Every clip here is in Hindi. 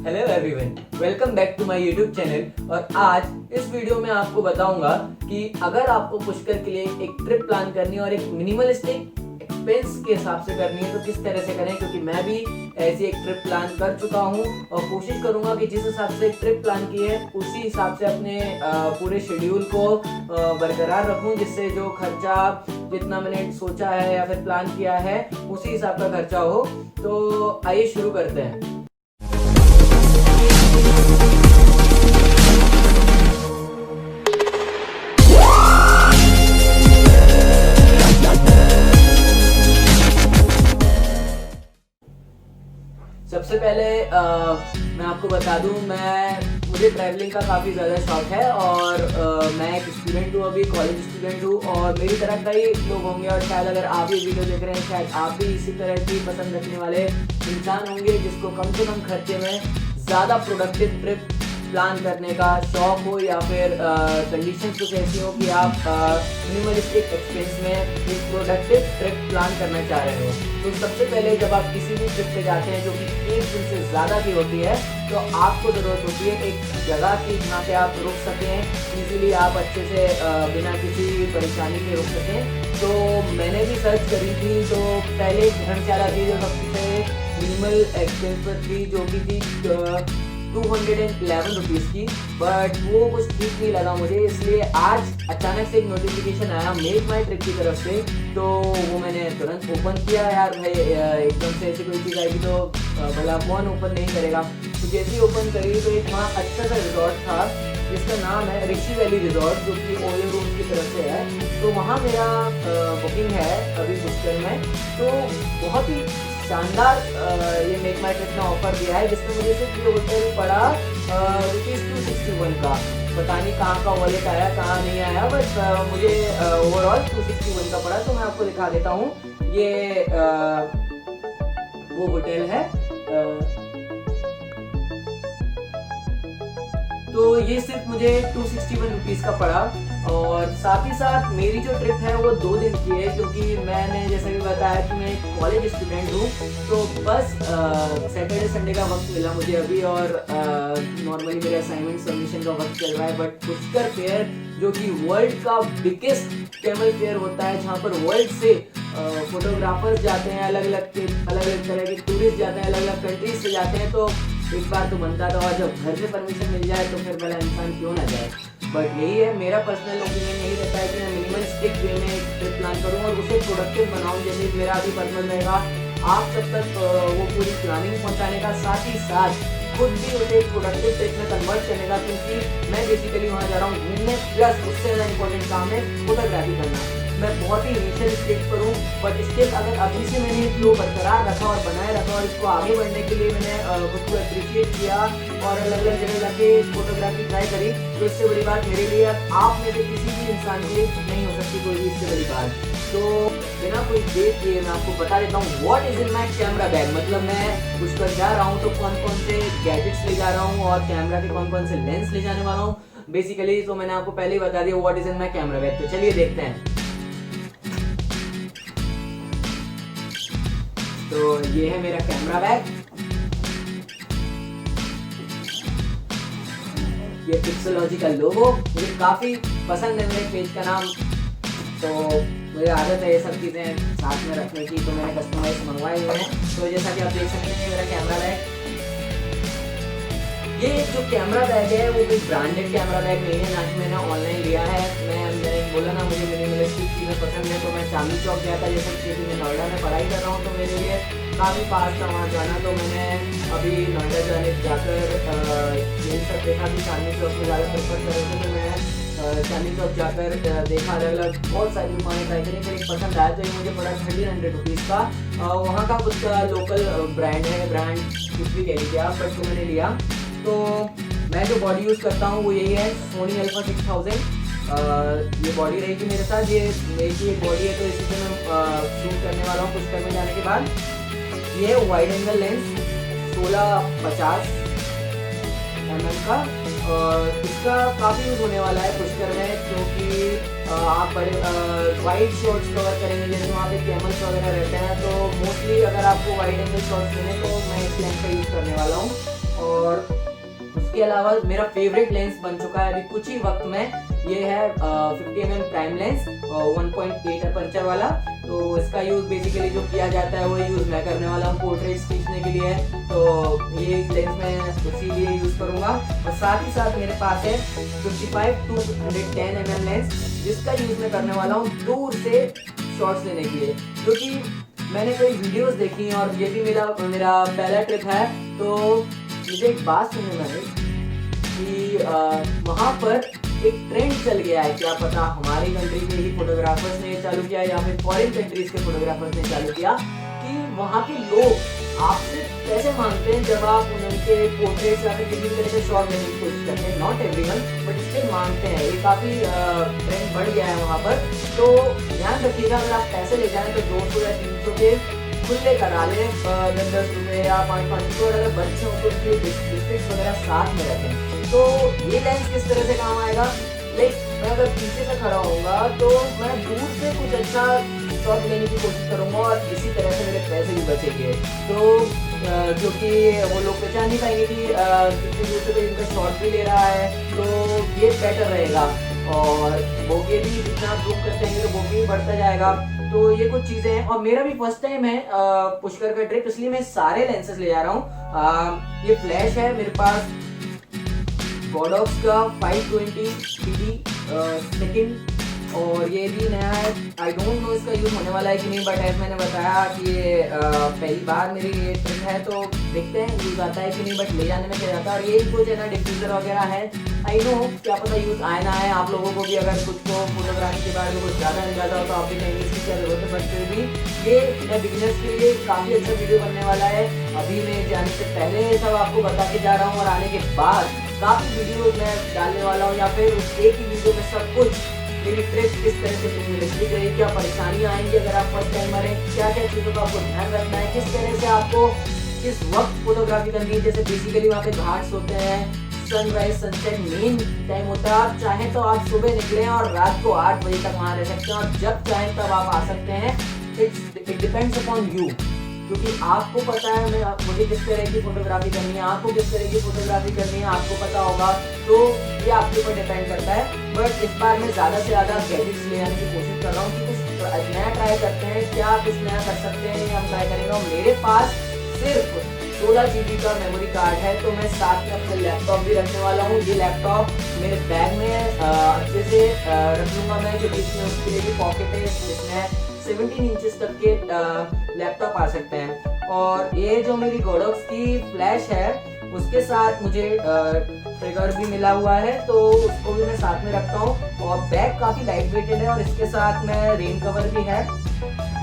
Hello everyone, welcome back to my YouTube channel. और आज इस वीडियो में आपको बताऊंगा कि अगर आपको पुष्कर के लिए एक ट्रिप प्लान करनी है और एक मिनिमलिस्टिक एक्सपेंस के हिसाब से करनी है तो किस तरह से करें, क्योंकि मैं भी ऐसी एक ट्रिप प्लान कर चुका हूं और कोशिश करूंगा कि जिस हिसाब से ट्रिप प्लान की है उसी हिसाब से अपने पूरे शेड्यूल को बरकरार रखूं, जिससे जो खर्चा जितना मैंने सोचा है या फिर प्लान किया है उसी हिसाब का खर्चा हो। तो आइए शुरू करते हैं। सबसे पहले मैं आपको बता दूं, मुझे ट्रैवलिंग का काफ़ी ज़्यादा शौक है और मैं एक स्टूडेंट हूँ, अभी कॉलेज स्टूडेंट हूँ और मेरी तरह कई लोग होंगे और शायद अगर आप ये वीडियो देख रहे हैं शायद आप भी इसी तरह की पसंद रखने वाले इंसान होंगे जिसको कम से कम खर्चे में ज़्यादा प्रोडक्टिव ट्रिप प्लान करने का शौक हो या फिर कंडीशंस कुछ ऐसी हो कि आप मिनिमलिस्टिक एक्सपेंस में एक प्रोडक्टिव ट्रिप प्लान करना चाह रहे हो। तो सबसे पहले जब आप किसी भी ट्रिप पे जाते हैं जो कि एक दिन से ज़्यादा की होती है तो आपको ज़रूरत होती है एक जगह की जहाँ पे आप रुक सकें, इजीली आप अच्छे से बिना किसी परेशानी के रुक सकें। तो मैंने भी सर्च करी थी, तो पहले धर्मशाला थी जो सबसे मिनिमल एक्सपेंस पर थी, जो कि थी 211 रुपीज़ की, बट वो कुछ ठीक नहीं लगा मुझे। इसलिए आज अचानक से एक नोटिफिकेशन आया मेक माई ट्रिप की तरफ से, तो वो मैंने तुरंत ओपन किया। यार भाई एकदम से ऐसी कोई चीज़ आएगी तो भला कौन ओपन नहीं करेगा। तो जैसे ही ओपन करी तो एक वहाँ अच्छा सा रिजॉर्ट था जिसका नाम है ऋषि वैली रिजॉर्ट, जो कि ओयो रूम की तरफ से है। तो वहाँ मेरा बुकिंग है अभी पुष्कर में। तो बहुत ही शानदार ये मेक माई ट्रिप ने ऑफर दिया है, जिसमें मुझे सिर्फ ये होटल पड़ा ₹261 का। पता नहीं कहाँ का वॉलेट आया कहाँ नहीं आया, बट मुझे ओवरऑल 261 का पड़ा। तो मैं आपको दिखा देता हूँ, ये वो होटल है। तो ये सिर्फ मुझे 261 रुपीज़ का पड़ा। और साथ ही साथ मेरी जो ट्रिप है वो 2 दिन की है, क्योंकि मैंने जैसा कि बताया कि मैं एक कॉलेज स्टूडेंट हूँ। तो बस सैटरडे संडे का वक्त मिला मुझे अभी, और नॉर्मली मेरे असाइनमेंट सबमिशन का वक्त चल रहा है। बट पुष्कर फेयर जो कि वर्ल्ड का बिगेस्ट कैमल फेयर होता है, जहाँ पर वर्ल्ड से फोटोग्राफर्स जाते हैं, अलग अलग तरह के टूरिस्ट जाते हैं, अलग अलग कंट्रीज से जाते हैं। तो एक बार तो बनता था, और जब घर से परमिशन मिल जाए तो फिर बड़ा इंसान क्यों ना जाए। बट यही है मेरा पर्सनल ओपिनियन, यही रहता है कि मैं मिनिमलिस्टिक वे में एक ट्रिप प्लान करूँ और उसे प्रोडक्टिव बनाऊँ। जैसे मेरा अभी पर्सनल रहेगा आप सब तक वो पूरी प्लानिंग पहुँचाने का, साथ ही साथ खुद भी उसे एक प्रोडक्टिव ट्रिप में कन्वर्ट करने का, क्योंकि मैं बेसिकली वहाँ जा रहा हूँ घूमने, प्लस उससे ज़्यादा इंपॉर्टेंट काम है फोटोग्राफी करना। मैं बहुत ही इनिशियल स्टेज पर हूँ, बट स्टेज अगर अभी से मैंने फ्लो बरकरार रखा और बनाए रखा और इसको आगे बढ़ने के लिए मैंने खुद को अप्रिशिएट किया और अलग अलग जगह जाके फोटोग्राफी ट्राई करी, तो इससे बड़ी बात मेरे लिए आप में से किसी भी इंसान के लिए नहीं हो सकती कोई भी इससे बड़ी बात। तो बिना कोई देर किए मैं आपको बता देता हूँ what is in my camera bag. मतलब मैं उस पर जा रहा हूँ तो कौन कौन से गैजेट्स ले जा रहा हूँ और कैमरा के कौन कौन से लेंस ले जाने वाला हूँ बेसिकली। तो मैंने आपको पहले ही बता दिया what is in my camera bag. तो चलिए देखते हैं। तो ये है मेरा कैमरा बैग, ये पिक्सेलॉजी का लोगो मुझे काफ़ी पसंद है, मेरे पेज का नाम। तो मुझे आदत है ये सब चीज़ें साथ में रखने की, तो मैंने कस्टमाइज मंगवाए हुए हैं। तो जैसा कि आप देख सकते हैं मेरा कैमरा बैग, ये जो कैमरा बैग है वो कोई ब्रांडेड कैमरा बैग नहीं है, ना कि मैंने ऑनलाइन लिया है। मैंने बोला ना मुझे मिनिमलिस्टिक चीज़ें पसंद है, तो मैं चांदनी चौक गया था, जैसे कि मैं नोएडा में पढ़ाई कर रहा हूँ तो मेरे लिए काफ़ी पास था वहाँ जाना। तो मैंने अभी नोएडा जाकर यही सब देखा कि चांदनी चौक में ज़्यादा प्रेफर कर रहे थे, तो मैं चांदनी चौक जाकर देखा, अलग अलग बहुत सारी दुकानें ट्राई करी, फिर एक पसंद आया। तो ये मुझे पड़ा 1300 रुपीज़ का। वहाँ का कुछ लोकल ब्रांड है, ब्रांड कुछ भी कह लीजिए आप, बट तो मैंने लिया। तो मैं जो बॉडी यूज़ करता हूँ वो यही है, सोनी अल्फा 6000। ये बॉडी रहेगी मेरे साथ, ये मेरी एक बॉडी है, तो इसी से मैं शूट करने वाला हूँ पुष्कर में जाने के बाद। ये है वाइड एंगल लेंस 1650 mm का, और इसका काफ़ी यूज़ होने वाला है पुष्कर में, क्योंकि आप बड़े वाइड शॉट्स कवर करेंगे, जैसे वहाँ पे कैमल्स वगैरह रहते हैं। तो मोस्टली अगर आपको वाइड एंगल शॉट्स लेने तो मैं इस लेंस का यूज़ करने वाला हूँ। और इसके अलावा मेरा फेवरेट लेंस बन चुका है अभी कुछ ही वक्त में, ये है 50mm प्राइम लेंस 1.8 अपर्चर वाला। तो इसका यूज बेसिकली जो किया जाता है वो यूज मैं करने वाला हूँ पोर्ट्रेट्स खींचने के लिए, तो ये लेंस मैं इसीलिए यूज करूंगा। और साथ ही साथ मेरे पास है 55-110mm लेंस, जिसका यूज मैं करने वाला हूँ दूर से शॉट्स लेने के लिए, क्योंकि मैंने कई वीडियोस देखी और ये भी मेरा पहला ट्रिप है। तो मुझे एक बात सुनने में आई कि वहाँ पर एक ट्रेंड चल गया है, क्या पता हमारी कंट्री के ही फोटोग्राफर्स ने चालू किया या फिर फॉरेन कंट्रीज के फोटोग्राफर्स ने चालू किया, कि वहाँ के लोग आपसे पैसे मांगते हैं जब आप उनके पोर्ट्रेट्स या फिर किसी भी तरह से शॉट लेने की कोशिश करते हैं। नॉट एवरीवन बट स्टिल मांगते हैं, ये काफ़ी ट्रेंड बढ़ गया है वहाँ पर। तो ध्यान रखिएगा, अगर आप पैसे ले जाएं तो 200 या 300 के खुले करा लें, 10-10 रुपये या 5-5 रुपये, और अगर बच्चे हों तो उनके डिस्ट्रिक्ट वगैरह साथ में रखें। तो ये लेंस किस तरह से काम आएगा, लाइक मैं अगर पीछे से खड़ा होऊंगा तो मैं दूर से कुछ अच्छा शॉट लेने की कोशिश करूंगा और इसी तरह से मेरे पैसे भी बचेंगे। तो क्योंकि वो लोग पहचान नहीं पाएंगे कि कितनी दूर से कोई इनका शॉट भी ले रहा है, तो ये बेटर रहेगा। और बोके भी जितना जूम करते हैं तो बोके भी बढ़ता जाएगा। तो ये कुछ चीजें हैं, और मेरा भी फर्स्ट टाइम है पुष्कर का ट्रिप, इसलिए मैं सारे लेंसेज ले जा रहा हूँ। ये फ्लैश है मेरे पास गोडॉक्स का 520 PD सेकंड, और ये भी नया है। आई डोंट नो इसका यूज होने वाला है कि नहीं, बट एज मैंने बताया कि ये पहली बार मेरी ट्रिप है, तो देखते हैं यूज आता है कि नहीं, बट ले जाने में क्या जाता है। और ये कुछ है ना डिफ्यूजर वगैरह है, आई नो क्या पता यूज आए ना आए। आप लोगों को भी अगर कुछ को फोटोग्राफी के बारे में कुछ ज़्यादा नहीं जाता हो तो आप भी कहेंगे इसकी क्या जरूरत है, बट फिर भी ये बिगिनर्स के लिए काफ़ी अच्छा वीडियो बनने वाला है। अभी मैं जाने से पहले सब आपको बता के जा रहा हूँ, और आने के बाद काफ़ी वीडियो मैं डालने वाला हूँ, या फिर उस एक ही वीडियो में सब कुछ मेरी ट्रिप किस तरह से मिनिमलिस्टिक रही, क्या परेशानियाँ आएंगी अगर आप फर्स्ट टाइमर हैं, क्या क्या चीज़ों का आपको ध्यान रखना है, किस तरह से आपको किस वक्त फोटोग्राफी करनी है। जैसे बेसिकली वहाँ पे घाट्स होते हैं, सनराइज सनसेट मेन टाइम होता है। आप चाहें तो आप सुबह निकलें और रात को 8 बजे तक वहाँ रह सकते हैं, और जब चाहें तब आप आ सकते हैं। इट डिपेंड्स अपॉन यू, क्योंकि आपको पता है मुझे किस तरह की फोटोग्राफी करनी है, आपको किस तरह की फोटोग्राफी करनी है आपको पता होगा, तो ये आपके ऊपर डिपेंड करता है। बट इस बार मैं ज़्यादा से ज़्यादा गैजेट्स ले आने की कोशिश कर रहा हूँ कि कुछ नया ट्राई करते हैं, क्या कुछ नया कर सकते हैं, हम ट्राई करेंगे। और मेरे पास सिर्फ 16 GB का मेमोरी कार्ड है, तो मैं साथ में अपना लैपटॉप भी रखने वाला हूँ। ये लैपटॉप मेरे बैग में अच्छे से रख लूँगा मैं, क्योंकि इसमें उसके लिए भी पॉकेट है, जिसमें 17 इंचेस तक के लैपटॉप आ सकते हैं। और ये जो मेरी गोडॉक्स की फ्लैश है उसके साथ मुझे ट्रिगर भी मिला हुआ है, तो उसको भी मैं साथ में रखता हूँ। और बैग काफ़ी लाइट वेटेड है, और इसके साथ में रेन कवर भी है।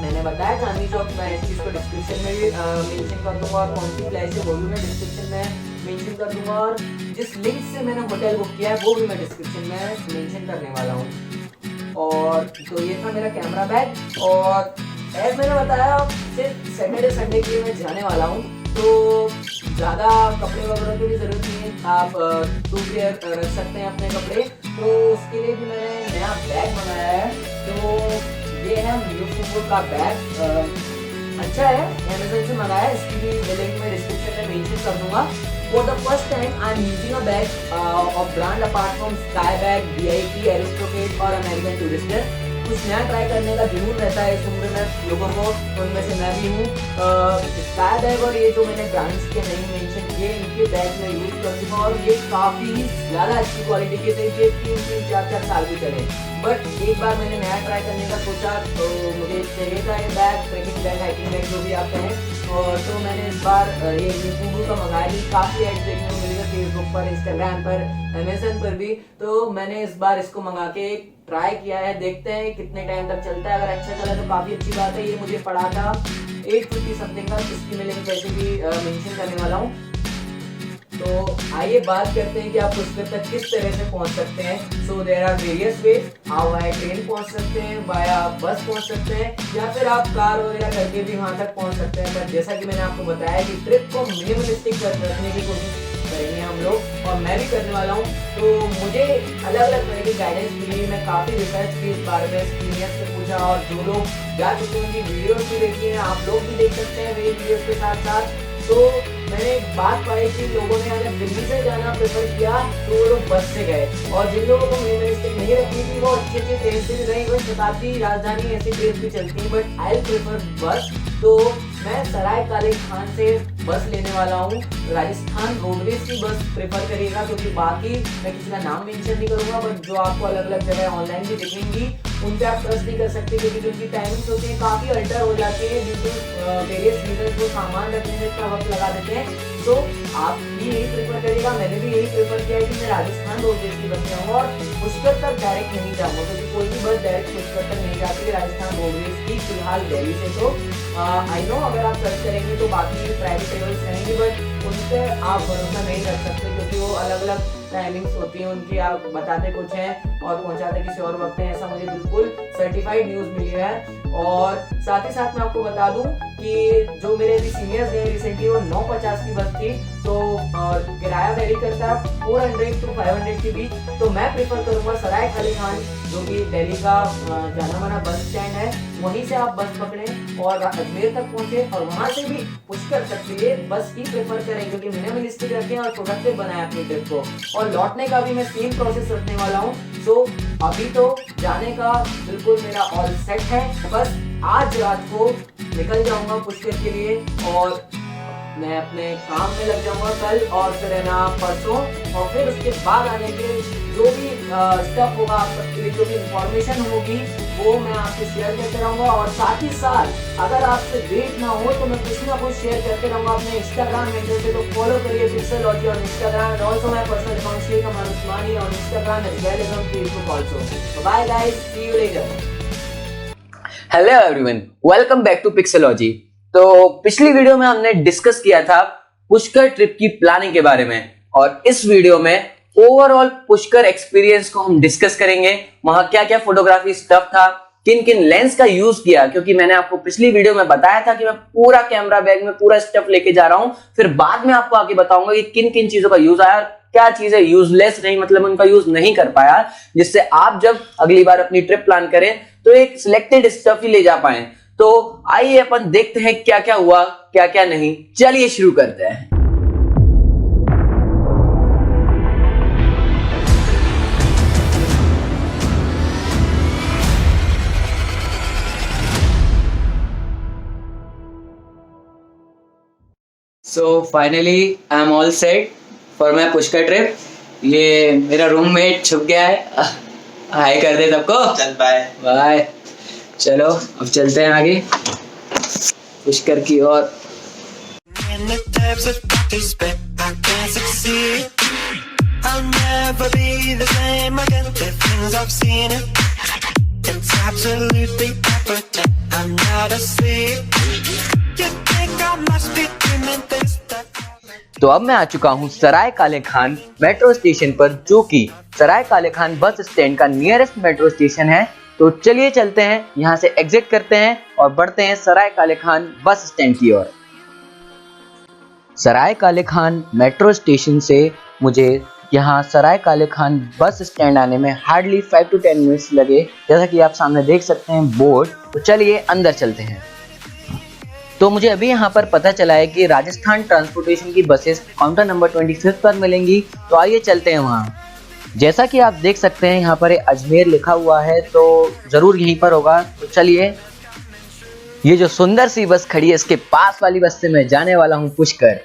मैंने बताया चांदनी चौक, मैं इस चीज़ को डिस्क्रिप्शन में भी मेंशन कर दूंगा, और कौन सी फ्लैश है वो भी मैं डिस्क्रिप्शन में मेंशन कर दूंगा, और जिस लिंक से मैंने होटल बुक किया है वो भी मैं डिस्क्रिप्शन में मेंशन करने वाला हूँ। और तो ये था मेरा कैमरा बैग, और एज मैंने बताया सिर्फ सैटरडे संडे के लिए मैं जाने वाला हूँ, तो ज़्यादा कपड़े वगैरह की भी ज़रूरत नहीं है। आप 2 पेयर रख सकते हैं अपने कपड़े, तो उसके लिए भी मैंने नया बैग मंगाया है। तो ये है यूट्यूब का बैग, अच्छा है, अमेज़न से मंगाया है, इसकी भी लिंक मैं डिस्क्रिप्शन में मेंशन कर दूंगा। For the first time, I am using a bag of brand apart from Skybag, VIP, Aristocrat और American Tourister। कुछ नया ट्राई करने का जुनून रहता है इस उम्र में लोगों को, उनमें से मैं भी हूँ। Skybag और ये जो मैंने ब्रांड्स के नहीं मेंशन किए, इनके बैग में यूज़ कर चुका हूँ, और ये काफ़ी ज़्यादा अच्छी क्वालिटी के थे, ये 3-4 साल भी चले। बट एक बार मैंने नया ट्राई करने का सोचा, तो मुझे चाहिए था ये bag, trekking bag, hiking bag जो भी आप कहें। और तो मैंने इस बार ये यूट्यूब का मंगाया भी, काफ़ी एड्स देखने को मिलेगा फेसबुक पर, इंस्टाग्राम पर, अमेज़न पर भी। तो मैंने इस बार इसको मंगा के ट्राई किया है, देखते हैं कितने टाइम तक चलता है। अगर अच्छा चला तो काफ़ी अच्छी बात है। ये मुझे पड़ा था 850 समथिंग का, इसकी मैं लिंक वैसे भी मेंशन करने वाला हूँ। तो आइए बात करते हैं कि आप उस तक किस तरह से पहुंच सकते हैं। So there are various ways, आप बाय ट्रेन पहुंच सकते हैं, बाया बस पहुंच सकते हैं, या फिर आप कार वगैरह करके भी वहां तक पहुंच सकते हैं। पर जैसा कि मैंने आपको बताया कि ट्रिप को मिनिमलिस्टिक रखने की कोशिश करेंगे हम लोग, और मैं भी करने वाला हूँ। तो मुझे अलग अलग तरह की गाइडेंस मिली, मैं काफ़ी रिसर्च की इस बारे में, सीनियर्स से पूछा, और जो लोग जा चुके हैं उनकी वीडियोस भी देखी हैं, आप लोग भी देख सकते हैं मेरी वीडियोस के साथ साथ। तो मैंने एक बात पाई कि लोगों ने अगर दिल्ली से जाना प्रेफर किया तो वो लोग बस से गए, और जिन लोगों को मिनिमलिस्टिक नहीं रखनी थी वो अच्छी अच्छी ट्रेन से भी गई। बस शताब्दी, राजधानी ऐसी ट्रेन भी चलती हैं, बट आई प्रेफर बस। तो मैं सराय काले खान से बस लेने वाला हूँ। राजस्थान रोडवेज की बस प्रेफर करिएगा, क्योंकि बाकी मैं किसी का नाम मेंशन नहीं करूँगा, बट जो आपको अलग अलग जगह ऑनलाइन भी दिखेंगी उन पे आप ट्रस्ट नहीं कर सकते, क्योंकि उनकी टाइमिंग्स होती है काफ़ी अल्टर हो जाती है ड्यू टू वेरियस रीजन। वो सामान रखने में इतना वक्त लगा देते हैं। तो आप भी यही प्रेफर करिएगा। मैंने भी यही प्रेफर किया है कि मैं राजस्थान रोडवेज की बस में आऊँ और पुष्कर तक डायरेक्ट नहीं जाऊँगा, क्योंकि कोई भी बस डायरेक्ट पुष्कर तक नहीं जाती है राजस्थान रोडवेज की फिलहाल दिल्ली से। तो आई नो अगर आप सर्च करेंगे तो बाकी प्राइवेट ट्रेवल्स रहेंगी, बट उन पर आप भरोसा नहीं रख सकते, क्योंकि वो अलग अलग टाइमिंग्स होती हैं उनकी। आप बताते कुछ हैं और पहुंचाते किसी और वक्त हैं, ऐसा मुझे बिल्कुल सर्टिफाइड न्यूज़ मिली है। और साथ ही साथ मैं आपको बता दूं कि जो मेरे अभी सीनियर्स गए रिसेंटली वो 950 की बस थी, तो किराया वेरी करता है 400 to 500 के बीच। तो मैं प्रेफर करूंगा सराय काले खान, जो कि दिल्ली का जाना माना बस स्टैंड है, वहीं से आप बस पकड़ें और अजमेर तक पहुंचे, और वहां से भी पुष्कर तक के लिए बस ही प्रेफर करें, क्योंकि मिनिमलिस्टिक रखें और प्रोडक्टिव बनाए अपनी ट्रिप को। और लौटने का भी मैं सेम प्रोसेस रखने वाला हूँ। सो अभी तो जाने का बिल्कुल मेरा ऑल सेट है, बस आज रात को निकल जाऊंगा पुष्कर के लिए, और मैं अपने काम में लग जाऊंगा कल, और फिर है ना परसों, और फिर उसके बाद आने के जो भी स्टेप होगा आप सबके लिए, जो भी इंफॉर्मेशन होगी वो मैं आपसे शेयर करते रहूँगा। और साथ ही साथ अगर आपसे वेट ना हो तो मैं कुछ ना कुछ शेयर करते रहूँगा अपने इंस्टाग्राम हैंडल से। तो फॉलो करिए Pixelogy on Instagram, and also my personal account Shaikh Aman Usmani on Instagram as well as on Facebook also. Bye guys, see you later. Hello everyone, welcome back to Pixelogy. तो पिछली वीडियो में हमने डिस्कस किया था पुष्कर ट्रिप की प्लानिंग के बारे में, और इस वीडियो में ओवरऑल पुष्कर एक्सपीरियंस को हम डिस्कस करेंगे। वहां क्या क्या फोटोग्राफी स्टफ था, किन किन लेंस का यूज किया, क्योंकि मैंने आपको पिछली वीडियो में बताया था कि मैं पूरा कैमरा बैग में पूरा स्टफ लेके जा रहा हूं। फिर बाद में आपको आके बताऊंगा कि किन किन चीजों का यूज आया, क्या चीजें यूजलेस रही, मतलब उनका यूज नहीं कर पाया, जिससे आप जब अगली बार अपनी ट्रिप प्लान करें तो एक सिलेक्टेड स्टफ ही ले जा पाए। तो आइए अपन देखते हैं क्या क्या हुआ, क्या क्या नहीं। चलिए शुरू करते हैं। So finally I am all set for my Pushkar trip. ये मेरा रूममेट छुप गया है, हाय कर दे सबको। चल बाय बाय। चलो अब चलते हैं आगे पुष्कर की ओर। तो अब मैं आ चुका हूँ सराय काले खान मेट्रो स्टेशन पर, जो कि सराय काले खान बस स्टैंड का नियरेस्ट मेट्रो स्टेशन है। तो चलिए चलते हैं, यहाँ से एग्जिट करते हैं और बढ़ते हैं सराय काले खान बस स्टैंड की ओर। सराय काले खान मेट्रो स्टेशन से मुझे यहाँ सराय काले खान बस स्टैंड आने में हार्डली 5 to 10 मिनट्स लगे, जैसा कि आप सामने देख सकते हैं बोर्ड। तो चलिए अंदर चलते हैं। तो मुझे अभी यहाँ पर पता चला है कि राजस्थान ट्रांसपोर्टेशन की बसेस काउंटर नंबर 25 पर मिलेंगी। तो आइए चलते हैं वहाँ। जैसा कि आप देख सकते हैं यहाँ पर अजमेर लिखा हुआ है, तो ज़रूर यहीं पर होगा। तो चलिए, ये जो सुंदर सी बस खड़ी है इसके पास वाली बस से मैं जाने वाला हूँ पुष्कर।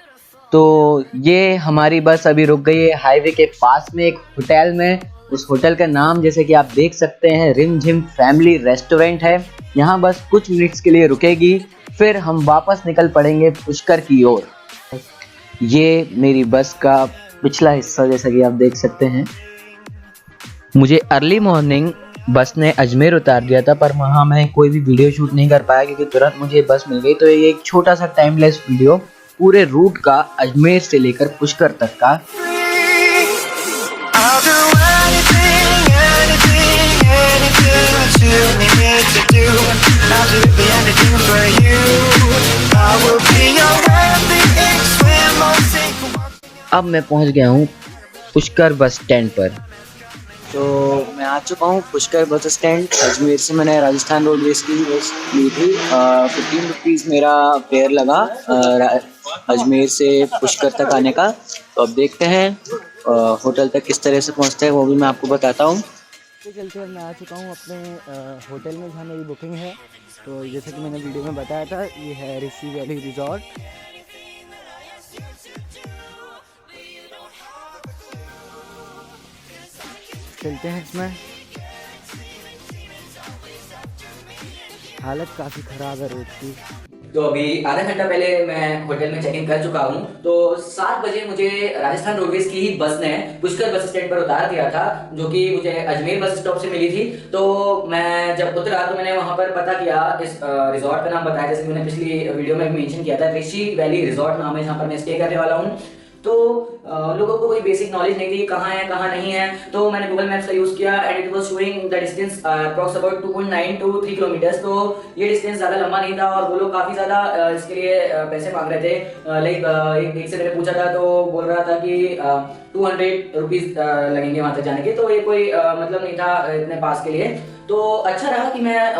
तो ये हमारी बस अभी रुक गई है हाईवे के पास में एक होटल में। उस होटल का नाम जैसे कि आप देख सकते हैं रिमझिम फैमिली रेस्टोरेंट है। यहाँ बस कुछ मिनट्स के लिए रुकेगी, फिर हम वापस निकल पड़ेंगे पुष्कर की ओर। ये मेरी बस का पिछला हिस्सा जैसा कि आप देख सकते हैं। मुझे अर्ली मॉर्निंग बस ने अजमेर उतार दिया था, पर वहाँ मैं कोई भी वीडियो शूट नहीं कर पाया क्योंकि तुरंत मुझे बस मिल गई। तो ये एक छोटा सा टाइमलेस वीडियो पूरे रूट का अजमेर से लेकर पुष्कर तक का। अब मैं पहुंच गया हूं पुष्कर बस स्टैंड पर। तो मैं आ चुका हूं पुष्कर बस स्टैंड। अजमेर से मैंने राजस्थान रोडवेज की बस ली थी। 15 रुपीज़ मेरा फेयर लगा अजमेर से पुष्कर तक आने का। तो अब देखते हैं होटल तक किस तरह से पहुंचते हैं वो भी मैं आपको बताता हूँ। तो चलते मैं आ चुका हूँ अपने होटल में जहाँ मेरी बुकिंग है। तो जैसे कि मैंने वीडियो में बताया था, ये है ऋषि वैली रिजॉर्ट। चलते हैं इसमें। हालत काफ़ी ख़राब है रोड की। तो अभी आधा घंटा पहले मैं होटल में चेक इन कर चुका हूँ। तो 7 बजे मुझे राजस्थान रोडवेज की ही बस ने पुष्कर बस स्टैंड पर उतार दिया था, जो कि मुझे अजमेर बस स्टॉप से मिली थी। तो मैं जब उतरा तो मैंने वहां पर पता किया, इस रिजॉर्ट का नाम बताया, जैसे कि मैंने पिछली वीडियो में मेंशन किया था, ऋषि वैली रिजॉर्ट नाम है जहाँ पर मैं स्टे करने वाला हूँ। तो लोगों को कोई बेसिक नॉलेज नहीं थी कहाँ है कहाँ नहीं है। तो मैंने गूगल मैप्स का यूज किया and it was showing the distance approx about 2.9 to 3 kilometres. तो ये डिस्टेंस ज़्यादा लंबा नहीं था और वो लोग काफ़ी ज़्यादा इसके लिए पैसे मांग रहे थे। लाइक एक से मैंने पूछा था तो बोल रहा था कि 200 रुपीज़ लगेंगे वहाँ तक जाने के। तो ये कोई मतलब नहीं था इतने पास के लिए। तो अच्छा रहा कि मैं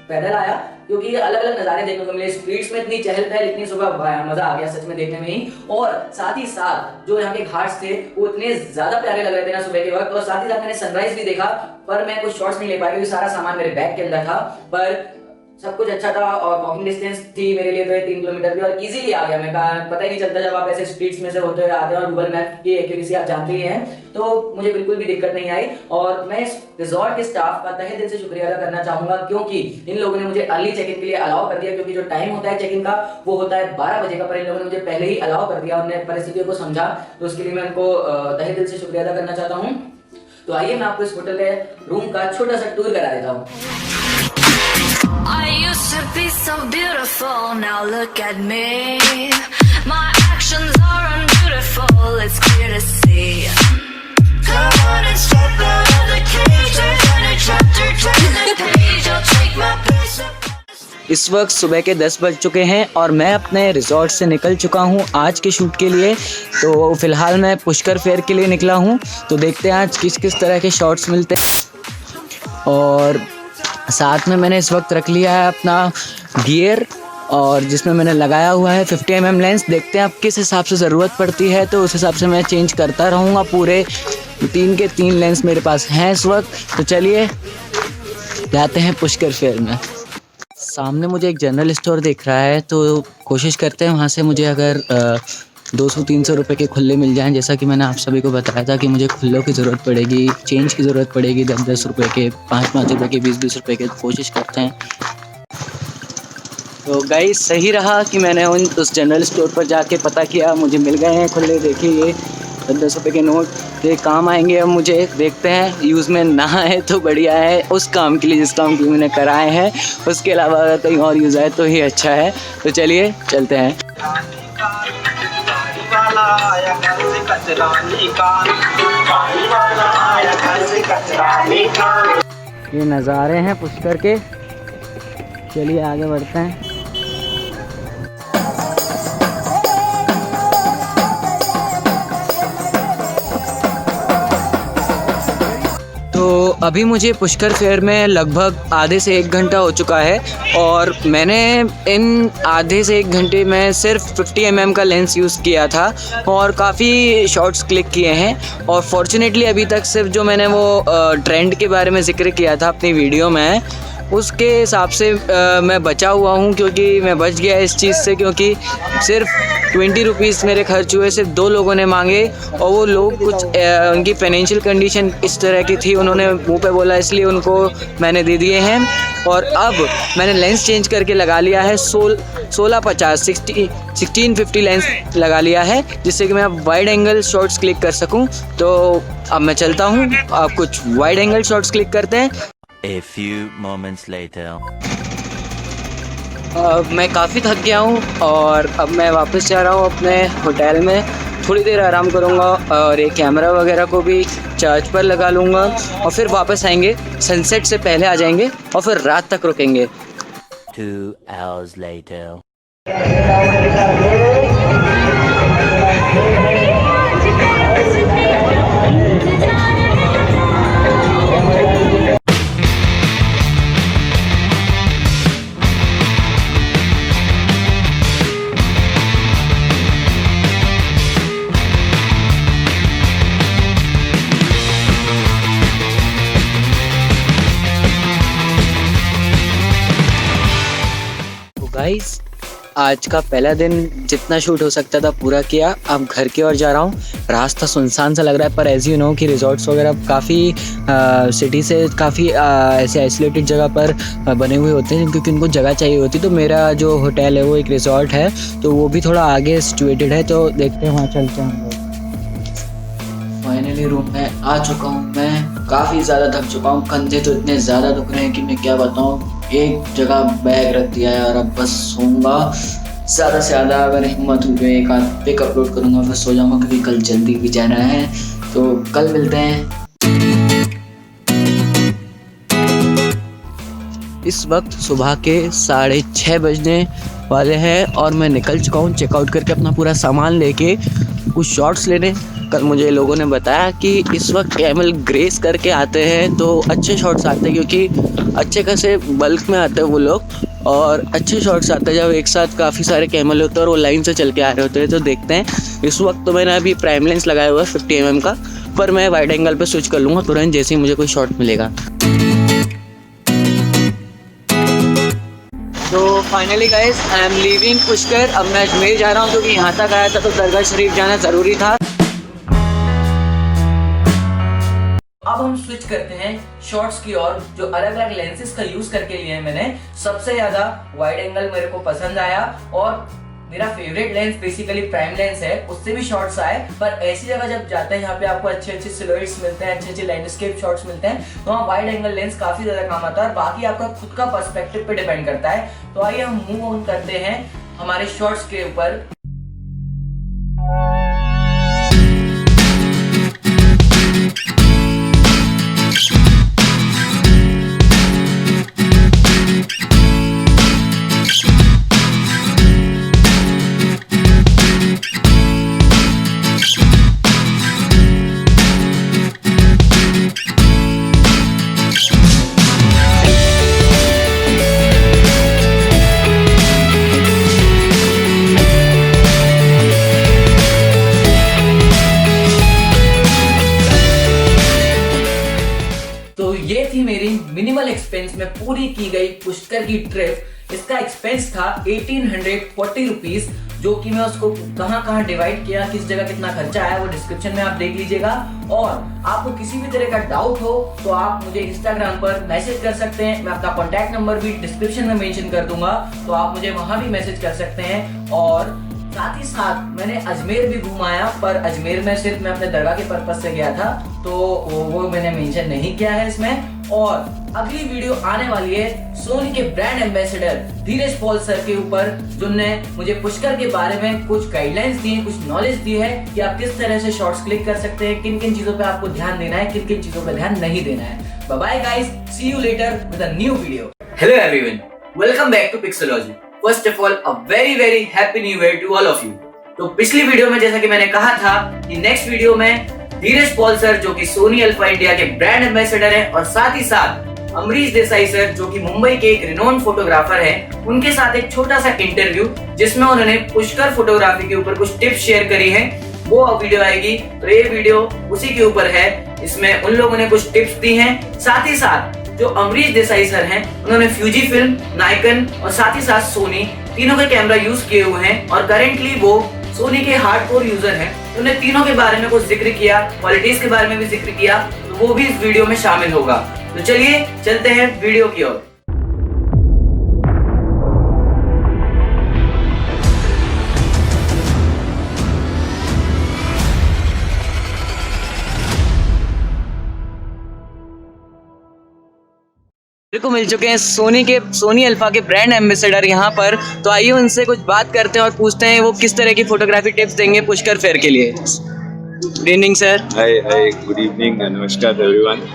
पैदल आया, क्योंकि अलग अलग नज़ारे देखने को मिले। स्ट्रीट्स में इतनी चहल पहल, इतनी सुबह मजा आ गया सच में देखने में ही। और साथ ही साथ जो यहाँ के घाट्स थे वो इतने ज्यादा प्यारे लग रहे थे ना सुबह के वक्त। और साथ ही साथ मैंने सनराइज भी देखा, पर मैं कुछ शॉट्स नहीं ले पाया क्योंकि सारा सामान मेरे बैग के अंदर था। पर सब कुछ अच्छा था और वॉकिंग डिस्टेंस थी मेरे लिए तो 3 किलोमीटर की, और इजीली आ गया मैं। पता ही नहीं चलता जब आप ऐसे स्ट्रीट्स में से होते हुए आते हैं, और गूगल मैप की एक्यूरेसी आप जानते ही हैं। तो मुझे बिल्कुल भी दिक्कत नहीं आई। और मैं इस रिजॉर्ट के स्टाफ का तहे दिल से शुक्रिया अदा करना चाहूंगा, क्योंकि इन लोगों ने मुझे अर्ली चेक इन के लिए अलाउ कर दिया। क्योंकि जो टाइम होता है चेक इन का वो होता है 12 बजे का, पर इन लोगों ने मुझे पहले ही अलाउ कर दिया। उन्होंने परिस्थितियों को समझा, तो उसके लिए मैं उनको तहे दिल से शुक्रिया अदा करना चाहता हूँ। तो आइए मैं आपको इस होटल के रूम का छोटा सा टूर करा देता हूँ। I used to be so beautiful, now look at me. My actions are unbeautiful, it's clear to see. Come on and step out of the cage, there's a chapter, turn the page, I'll take my place. इस वक्त सुबह के 10 बज चुके हैं और मैं अपने रिजॉर्ट से निकल चुका हूँ आज के शूट के लिए। तो फ़िलहाल मैं पुष्कर फेयर के लिए निकला हूँ। तो देखते हैं आज किस किस तरह के शॉट्स मिलते हैं। और साथ में मैंने इस वक्त रख लिया है अपना गियर, और जिसमें मैंने लगाया हुआ है 50 mm लेंस। देखते हैं अब किस हिसाब से ज़रूरत पड़ती है तो उस हिसाब से मैं चेंज करता रहूँगा। पूरे 3 के 3 लेंस मेरे पास हैं इस वक्त। तो चलिए जाते हैं पुष्कर फेयर में। सामने मुझे एक जनरल स्टोर दिख रहा है, तो कोशिश करते हैं वहाँ से मुझे अगर 200-300 रुपये के खुले मिल जाएं। जैसा कि मैंने आप सभी को बताया था कि मुझे खुलों की ज़रूरत पड़ेगी, चेंज की ज़रूरत पड़ेगी 10-10 रुपये के, 5-5 रुपये के, 20-20 रुपये के। कोशिश करते हैं। तो गाइस सही रहा कि मैंने उस जनरल स्टोर पर जाके पता किया, मुझे मिल गए हैं खुले। देखिए ये 10-10 रुपये के नोट, ये काम आएंगे अब मुझे। देखते हैं, यूज़ में ना आए तो बढ़िया है उस काम के लिए जिस काम के मैंने कराए हैं। उसके अलावा अगर कहीं और यूज़ आए तो ही अच्छा है। तो चलिए चलते हैं। ये नज़ारे हैं पुष्कर के। चलिए आगे बढ़ते हैं। तो अभी मुझे पुष्कर फेयर में लगभग आधे से 1 घंटा हो चुका है, और मैंने इन आधे से 1 घंटे में सिर्फ 50 mm का लेंस यूज़ किया था और काफ़ी शॉट्स क्लिक किए हैं। और फॉर्चुनेटली अभी तक सिर्फ जो मैंने वो ट्रेंड के बारे में ज़िक्र किया था अपनी वीडियो में, उसके हिसाब से मैं बचा हुआ हूँ, क्योंकि मैं बच गया इस चीज़ से। क्योंकि सिर्फ 20 रुपीज़ मेरे खर्च हुए, सिर्फ 2 लोगों ने मांगे, और वो लोग कुछ उनकी फाइनेंशियल कंडीशन इस तरह की थी, उन्होंने मुंह पे बोला, इसलिए उनको मैंने दे दिए हैं। और अब मैंने लेंस चेंज करके लगा लिया है 1650 लेंस लगा लिया है, जिससे कि मैं अब वाइड एंगल शॉट्स क्लिक कर सकूं। तो अब मैं चलता हूं, अब कुछ वाइड एंगल शॉट्स क्लिक करते हैं। A few moments later. मैं काफ़ी थक गया हूँ और अब मैं वापस जा रहा हूँ अपने होटल में। थोड़ी देर आराम करूँगा और ये कैमरा वगैरह को भी चार्ज पर लगा लूँगा, और फिर वापस आएंगे। सनसेट से पहले आ जाएंगे और फिर रात तक रुकेंगे। 2 hours later. गाइस आज का पहला दिन जितना शूट हो सकता था पूरा किया। अब घर की ओर जा रहा हूँ। रास्ता सुनसान सा लग रहा है, पर एज यू नो कि रिजॉर्ट्स वगैरह काफ़ी सिटी से काफ़ी ऐसे आइसोलेटेड जगह पर बने हुए होते हैं क्योंकि उनको जगह चाहिए होती है। तो मेरा जो होटल है वो एक रिजॉर्ट है, तो वो भी थोड़ा आगे सिचुएटेड है, तो देखते हैं वहाँ चलते हैं हम लोग। फाइनली रूम में आ चुका हूँ। मैं काफ़ी ज़्यादा थक चुका हूँ, कंधे तो इतने ज़्यादा दुख रहे हैं कि मैं क्या बताऊँ। एक जगह बैग रख दिया है और अब बस सोऊंगा। ज़्यादा से ज़्यादा अगर हिम्मत हुई तो एक आध पिक अपलोड करूँगा, फिर सो जाऊँगा क्योंकि कल जल्दी भी जाना है। तो कल मिलते हैं। इस वक्त सुबह के 6:30 बजने वाले हैं और मैं निकल चुका हूँ चेकआउट करके अपना पूरा सामान लेके कुछ शॉट्स लेने। कल मुझे लोगों ने बताया कि इस वक्त कैमल ग्रेस करके आते हैं तो अच्छे शॉट्स आते हैं, क्योंकि अच्छे खासे बल्क में आते हैं वो लोग और अच्छे शॉट्स आते हैं जब एक साथ काफ़ी सारे कैमल होते हैं और वो लाइन से चल के आ रहे होते हैं। तो देखते हैं। इस वक्त तो मैंने अभी प्राइम लेंस लगाया हुआ है 50 mm का, पर मैं वाइड एंगल पर स्विच कर लूँगा तुरंत जैसे ही मुझे कोई शॉट मिलेगा। तो finally guys I am leaving Pushkar. अब मैं अजमेर जा रहा हूँ क्योंकि यहाँ तक आया था तो दरगाह शरीफ जाना ज़रूरी था। अब हम स्विच करते हैं शॉट्स की ओर, जो अलग अलग लेंसेज का यूज करके लिए हैं मैंने। सबसे ज्यादा वाइड एंगल मेरे को पसंद आया और मेरा favourite lens basically prime lens है, उससे भी शॉट्स आए। पर ऐसी जगह जब जाते हैं यहाँ पे आपको अच्छे अच्छे सिलुएट्स मिलते हैं, अच्छे अच्छे लैंडस्केप शॉट्स मिलते हैं, तो वहाँ वाइड एंगल लेंस काफी ज्यादा काम आता है और बाकी आपका खुद का पर्सपेक्टिव पे डिपेंड करता है। तो आइए हम मूव ऑन करते हैं हमारे शॉट्स के ऊपर। ये थी मेरी मिनिमल एक्सपेंस में पूरी की गई पुष्कर की ट्रिप। इसका एक्सपेंस था 1840 रुपीज, जो कि मैं उसको कहाँ डिवाइड किया, किस जगह कितना खर्चा आया वो डिस्क्रिप्शन में आप देख लीजिएगा। और आपको किसी भी तरह का डाउट हो तो आप मुझे इंस्टाग्राम पर मैसेज कर सकते हैं। मैं अपना कॉन्टैक्ट नंबर भी डिस्क्रिप्शन में मेंशन कर दूंगा, तो आप मुझे वहां भी मैसेज कर सकते हैं। और साथ ही साथ मैंने अजमेर भी घुमाया, पर अजमेर में सिर्फ मैं अपने दरगाह के पर्पस से गया था, तो वो मैंने मेंशन नहीं किया है इसमें। और अगली वीडियो आने वाली है सोनी के ब्रांड एम्बेसडर धीरज पॉल सर के ऊपर, जिन्होंने मुझे पुष्कर के बारे में कुछ गाइडलाइंस दी है, कुछ नॉलेज दी है कि आप किस तरह से शॉट्स क्लिक कर सकते हैं, किन किन चीजों पे आपको ध्यान देना है, किन किन चीजों पे ध्यान नहीं देना है। Bye bye guys, see you later with a new video. Hello everyone, welcome back to Pixelogy. First of all a very happy new year to all of you. तो पिछली वीडियो में जैसा कि मैंने कहा था कि नेक्स्ट वीडियो में धीरज पॉल सर जो कि सोनी अल्फा इंडिया के ब्रांड एम्बेसडर हैं, और साथ ही साथ अमरीश देसाई सर जो कि मुंबई के एक रिनोन फोटोग्राफर हैं, उनके साथ एक छोटा सा इंटरव्यू जिसमें उन्होंने पुष्कर फोटोग्राफी के ऊपर कुछ टिप्स शेयर करी हैं, वो वीडियो आएगी। तो ये वीडियो उसी के ऊपर है। इसमें उन लोगों ने कुछ टिप्स दी हैं। साथ ही साथ जो अमरीश देसाई सर हैं, उन्होंने फ्यूजी फिल्म, नाइकन और साथ ही साथ सोनी तीनों के कैमरा यूज किए हुए हैं और करेंटली वो सोनी के हार्डकोर यूजर हैं। उन्होंने तीनों के बारे में कुछ जिक्र किया, क्वालिटीज के बारे में भी जिक्र किया, तो वो भी इस वीडियो में शामिल होगा। तो चलिए चलते हैं वीडियो की ओर। को मिल चुके हैं सोनी अल्फा के ब्रांड एम्बेसडर यहाँ पर। तो आइए उनसे कुछ बात करते हैं और पूछते हैं वो किस तरह की फोटोग्राफी टिप्स देंगे पुष्कर फेयर के लिए। Good evening sir. Hi good evening, नमस्कार एवरीवन।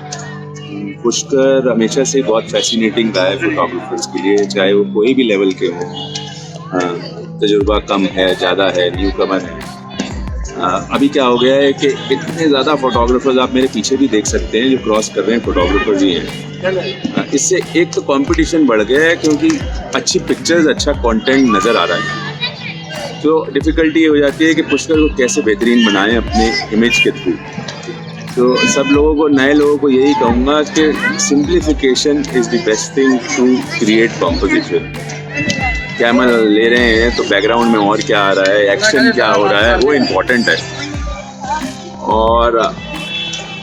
पुष्कर हमेशा से बहुत फैसिनेटिंग रहा है फोटोग्राफर्स के लिए, चाहे वो कोई भी लेवल के हो। तजुर्बा कम है, ज़्यादा है, न्यू कमर है। अभी क्या हो गया है कि इतने ज़्यादा फोटोग्राफर्स आप मेरे पीछे भी देख सकते हैं जो क्रॉस कर रहे हैं, फोटोग्राफर भी हैं। इससे एक तो कंपटीशन बढ़ गया है क्योंकि अच्छी पिक्चर्स, अच्छा कंटेंट नज़र आ रहा है। तो डिफ़िकल्टी ये हो जाती है कि पुष्कर को कैसे बेहतरीन बनाएं अपने इमेज के थ्रू। तो सब लोगों को, नए लोगों को यही कहूँगा कि simplification is the best thing to create composition. Camel ले रहे हैं तो बैकग्राउंड में और क्या आ रहा है, एक्शन क्या हो रहा है, वो इम्पोर्टेंट है। और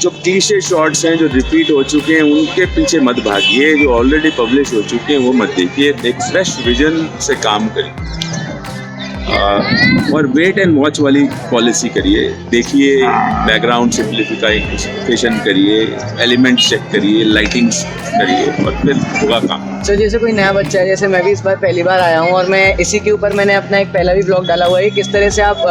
जो क्लीशे शॉट्स हैं जो रिपीट हो चुके हैं उनके पीछे मत भागिए, जो ऑलरेडी पब्लिश हो चुके हैं वो मत देखिए, एक फ्रेश विजन से काम करिए और वेट एंड वॉच वाली पॉलिसी करिए। देखिए, बैकग्राउंड सिंप्लीफिकेशन करिए, एलिमेंट चेक करिए, लाइटिंग्स करिए और फिर होगा काम। तो जैसे कोई नया बच्चा है, जैसे मैं भी इस बार पहली बार आया हूँ और मैं इसी के ऊपर मैंने अपना एक पहला भी ब्लॉग डाला हुआ है, किस तरह से आप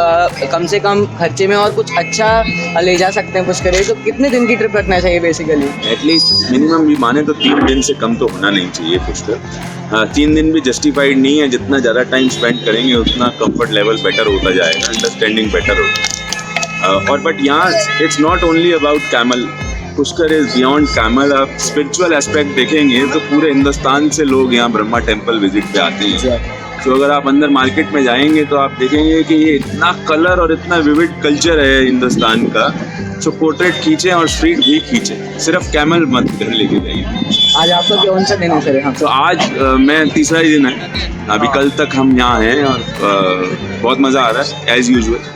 कम से कम खर्चे में और कुछ अच्छा ले जा सकते हैं पुष्कर। तो कितने दिन की ट्रिप रखना चाहिए बेसिकली? एटलीस्ट मिनिमम भी माने तो 3 दिन से कम तो होना नहीं चाहिए पुष्कर। हाँ, 3 दिन भी जस्टिफाइड नहीं है, जितना ज़्यादा टाइम स्पेंड करेंगे उतना कंफर्ट लेवल बेटर होता जाएगा, अंडरस्टैंडिंग बेटर होगा। और बट यहाँ it's not only about camel, Pushkar is beyond camel. आप स्पिरिचुअल एस्पेक्ट देखेंगे तो पूरे हिंदुस्तान से लोग यहाँ ब्रह्मा टेम्पल विजिट पे आते हैं। तो अगर आप अंदर मार्केट में जाएंगे तो आप देखेंगे कि ये इतना कलर और इतना विविड कल्चर है हिंदुस्तान का। तो पोर्ट्रेट खींचे और स्ट्रीट भी खींचे, सिर्फ कैमल मत घर लेके जाइए। आज आपका कौन सा दिन है सर? तो आज मैं तीसरा ही दिन है, अभी कल तक हम यहाँ हैं और बहुत मज़ा आ रहा है एज यूजुअल।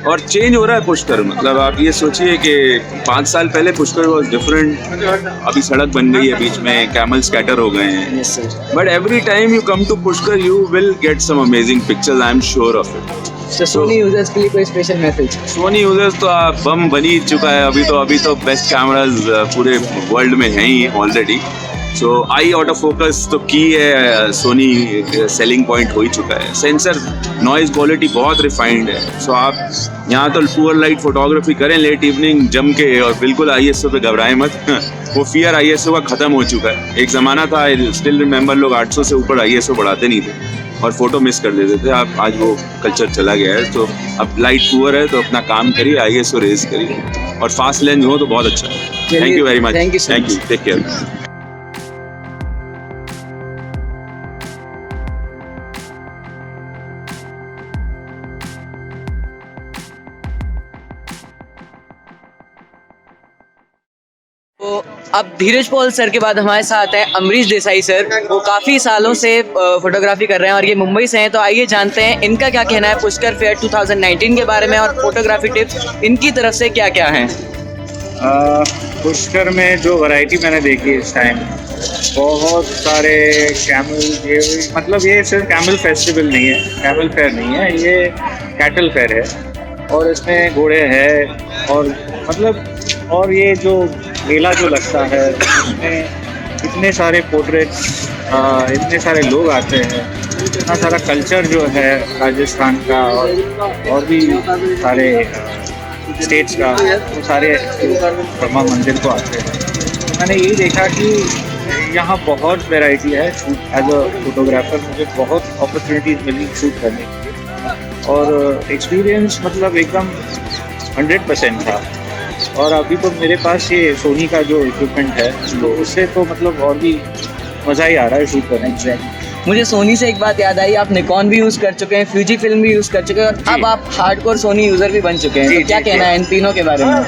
और चेंज हो रहा है पुष्कर, मतलब आप ये सोचिए कि 5 साल पहले पुष्कर वॉज डिफरेंट। अभी सड़क बन गई है बीच में, कैमल स्कैटर हो गए हैं, but every time you come to Pushkar you will get some amazing pictures, I am sure of it. Sony users के लिए कोई स्पेशल मैसेज? सोनी यूजर्स तो बम बनी चुका है अभी तो बेस्ट कैमराज पूरे वर्ल्ड में हैं ही ऑलरेडी। सो आई ऑटो फोकस तो की है, सोनी सेलिंग पॉइंट हो ही चुका है। सेंसर नॉइज़ क्वालिटी बहुत रिफाइंड है। सो आप यहाँ तो पुअर लाइट फोटोग्राफी करें लेट इवनिंग जम के, और बिल्कुल ISO पे घबराएं मत। वो फियर ISO का ख़त्म हो चुका है। एक ज़माना था, आई स्टिल रिमेंबर, लोग 800 से ऊपर ISO बढ़ाते नहीं थे और फोटो मिस कर देते थे। आप आज वो कल्चर चला गया है। तो अब लाइट पुअर है तो अपना काम करिए, ISO रेज करिए और फास्ट लेंस हो तो बहुत अच्छा है। Thank you very much, thank you, take care. तो अब धीरज पॉल सर के बाद हमारे साथ हैं अमरीश देसाई सर। वो काफ़ी सालों से फोटोग्राफी कर रहे हैं और ये मुंबई से हैं। तो आइए जानते हैं इनका क्या कहना है पुष्कर फेयर 2019 के बारे में और फोटोग्राफी टिप्स इनकी तरफ से क्या क्या हैं। पुष्कर में जो वैरायटी मैंने देखी इस टाइम, बहुत सारे कैमल, ये मतलब ये सिर्फ कैमल फेस्टिवल नहीं है, कैमल फेयर नहीं है, ये कैटल फेयर है और इसमें घोड़े हैं और मतलब और ये जो मेला जो लगता है उसमें इतने सारे पोर्ट्रेट्स, इतने सारे लोग आते हैं, इतना सारा कल्चर जो है राजस्थान का और भी सारे स्टेट्स का, वो सारे ब्रह्मा मंदिर को आते हैं। मैंने यही देखा कि यहाँ बहुत वैरायटी है। एज अ फोटोग्राफर मुझे बहुत अपॉर्चुनिटीज़ मिली शूट करने की और एक्सपीरियंस मतलब एकदम 100% था। और अभी तो मेरे पास ये सोनी का जो इक्विपमेंट है तो उससे तो मतलब और भी मज़ा ही आ रहा है शूट करने में। मुझे सोनी से एक बात याद आई, आप निकॉन भी यूज़ कर चुके हैं, फ्यूजी फिल्म भी यूज़ कर चुके हैं और अब आप हार्डकोर सोनी यूज़र भी बन चुके हैं। तो क्या कहना है इन तीनों के बारे में?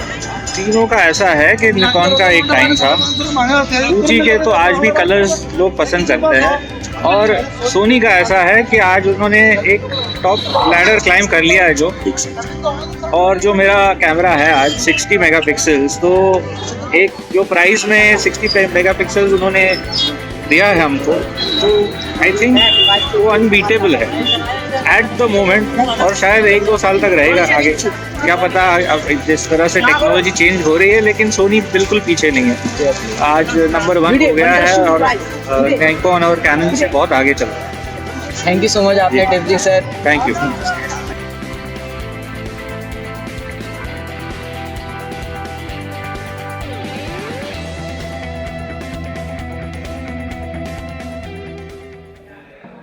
तीनों का ऐसा है कि निकॉन का एक टाइम था, फ्यूजी के तो आज भी कलर्स लोग पसंद करते हैं और सोनी का ऐसा है कि आज उन्होंने एक टॉप लैडर क्लाइम कर लिया है जो, और जो मेरा कैमरा है आज 60 मेगापिक्सल्स, तो एक जो प्राइस में 60 मेगापिक्सल्स उन्होंने दिया है हमको, तो आई थिंक वो अनबीटेबल है एट द मोमेंट और शायद 1-2 साल तक रहेगा आगे, क्या पता। अब जिस तरह से टेक्नोलॉजी चेंज हो रही है लेकिन सोनी बिल्कुल पीछे नहीं है, आज नंबर 1 हो गया है और निकॉन और कैनन से बहुत आगे चल रहा है। थैंक यू सो मच आपने tip the sir. Thank you.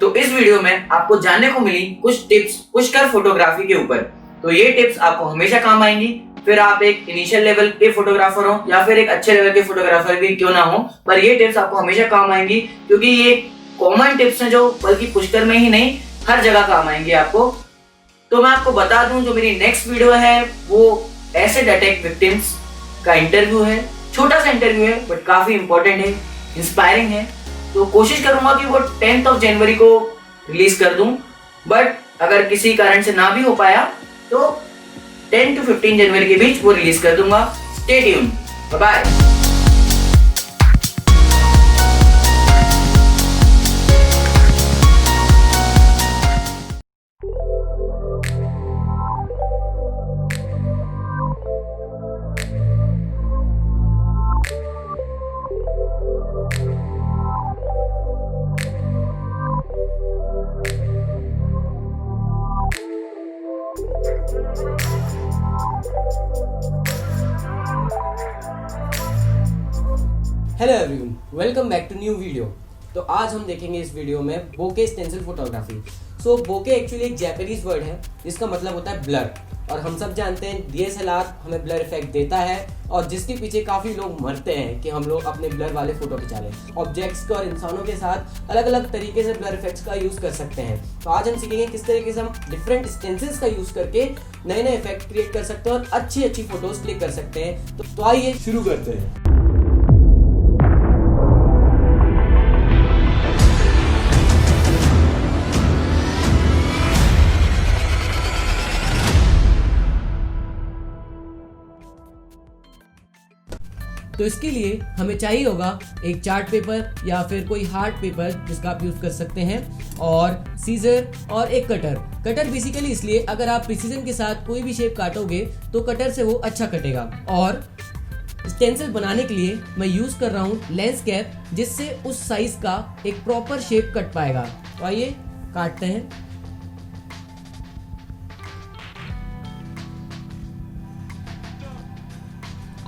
तो इस वीडियो में आपको जानने को मिली कुछ टिप्स पुष्कर फोटोग्राफी के ऊपर। तो ये टिप्स आपको हमेशा काम आएंगी, फिर आप एक इनिशियल लेवल के फोटोग्राफर हो या फिर एक अच्छे लेवल के फोटोग्राफर भी क्यों ना हो, पर ये टिप्स आपको हमेशा काम आएंगी क्योंकि ये कॉमन टिप्स हैं जो बल्कि पुष्कर में ही नहीं हर जगह काम आएंगे आपको। तो मैं आपको बता दूं जो मेरी नेक्स्ट वीडियो है वो एसिड अटैक विक्टिम्स का इंटरव्यू है। छोटा सा इंटरव्यू है बट काफी इंपॉर्टेंट है, इंस्पायरिंग है। तो कोशिश करूंगा कि वो 10th ऑफ जनवरी को रिलीज कर दूं, बट अगर किसी कारण से ना भी हो पाया तो 10 to 15 जनवरी के बीच वो रिलीज कर दूंगा। Stay tune, bye bye. Hello everyone, welcome back to new video. तो आज हम देखेंगे इस वीडियो में bokeh stencil photography. So bokeh actually एक जापानीज वर्ड है जिसका मतलब होता है ब्लर, और हम सब जानते हैं DSLR हमें ब्लर इफेक्ट देता है, और जिसके पीछे काफ़ी लोग मरते हैं कि हम लोग अपने ब्लर वाले फोटो खिंचा लें। ऑब्जेक्ट्स के और इंसानों के साथ अलग अलग तरीके से ब्लर इफेक्ट्स का यूज़ कर सकते हैं। तो आज हम सीखेंगे किस तरीके से हम डिफरेंट स्टेंसिल्स का यूज़ करके नए नए इफेक्ट क्रिएट कर सकते हैं और अच्छी अच्छी फोटोज क्लिक कर सकते हैं। तो आइए शुरू करते हैं। तो इसके लिए हमें चाहिए होगा एक चार्ट पेपर या फिर कोई हार्ड पेपर जिसका आप यूज़ कर सकते हैं, और सीजर और एक कटर। कटर बेसिकली इसलिए अगर आप प्रिसीजन के साथ कोई भी शेप काटोगे तो कटर से वो अच्छा कटेगा। और स्टेंसिल बनाने के लिए मैं यूज़ कर रहा हूँ लेंस कैप, जिससे उस साइज का एक प्रॉपर शेप कट पाएगा। तो आइए काटते हैं।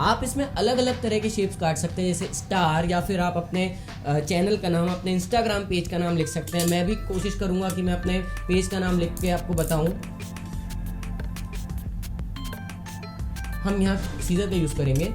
आप इसमें अलग अलग तरह के शेप्स काट सकते हैं, जैसे स्टार, या फिर आप अपने चैनल का नाम, अपने इंस्टाग्राम पेज का नाम लिख सकते हैं। मैं भी कोशिश करूंगा कि मैं अपने पेज का नाम लिख के आपको बताऊं। हम यहाँ सीजर का यूज़ करेंगे।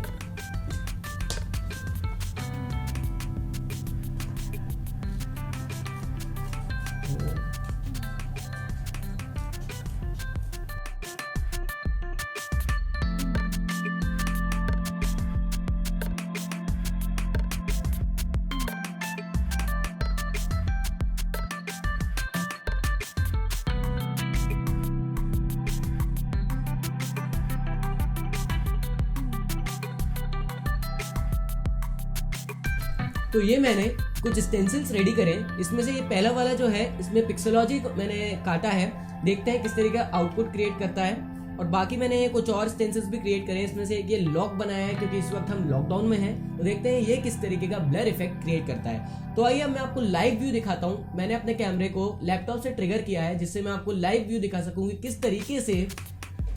तो ये मैंने कुछ स्टेंसिल्स रेडी करें। इसमें से ये पहला वाला जो है, इसमें पिक्सेलॉजी मैंने काटा है। देखते हैं किस तरीके का आउटपुट क्रिएट करता है। और बाकी मैंने कुछ और स्टेंसिल्स भी क्रिएट करे। इसमें से ये लॉक बनाया है क्योंकि इस वक्त हम लॉकडाउन में हैं। तो देखते हैं ये किस तरीके का ब्लर इफेक्ट क्रिएट करता है। तो आइए अब मैं आपको लाइव व्यू दिखाता हूँ। मैंने अपने कैमरे को लैपटॉप से ट्रिगर किया है, जिससे मैं आपको लाइव व्यू दिखा सकूँगी किस तरीके से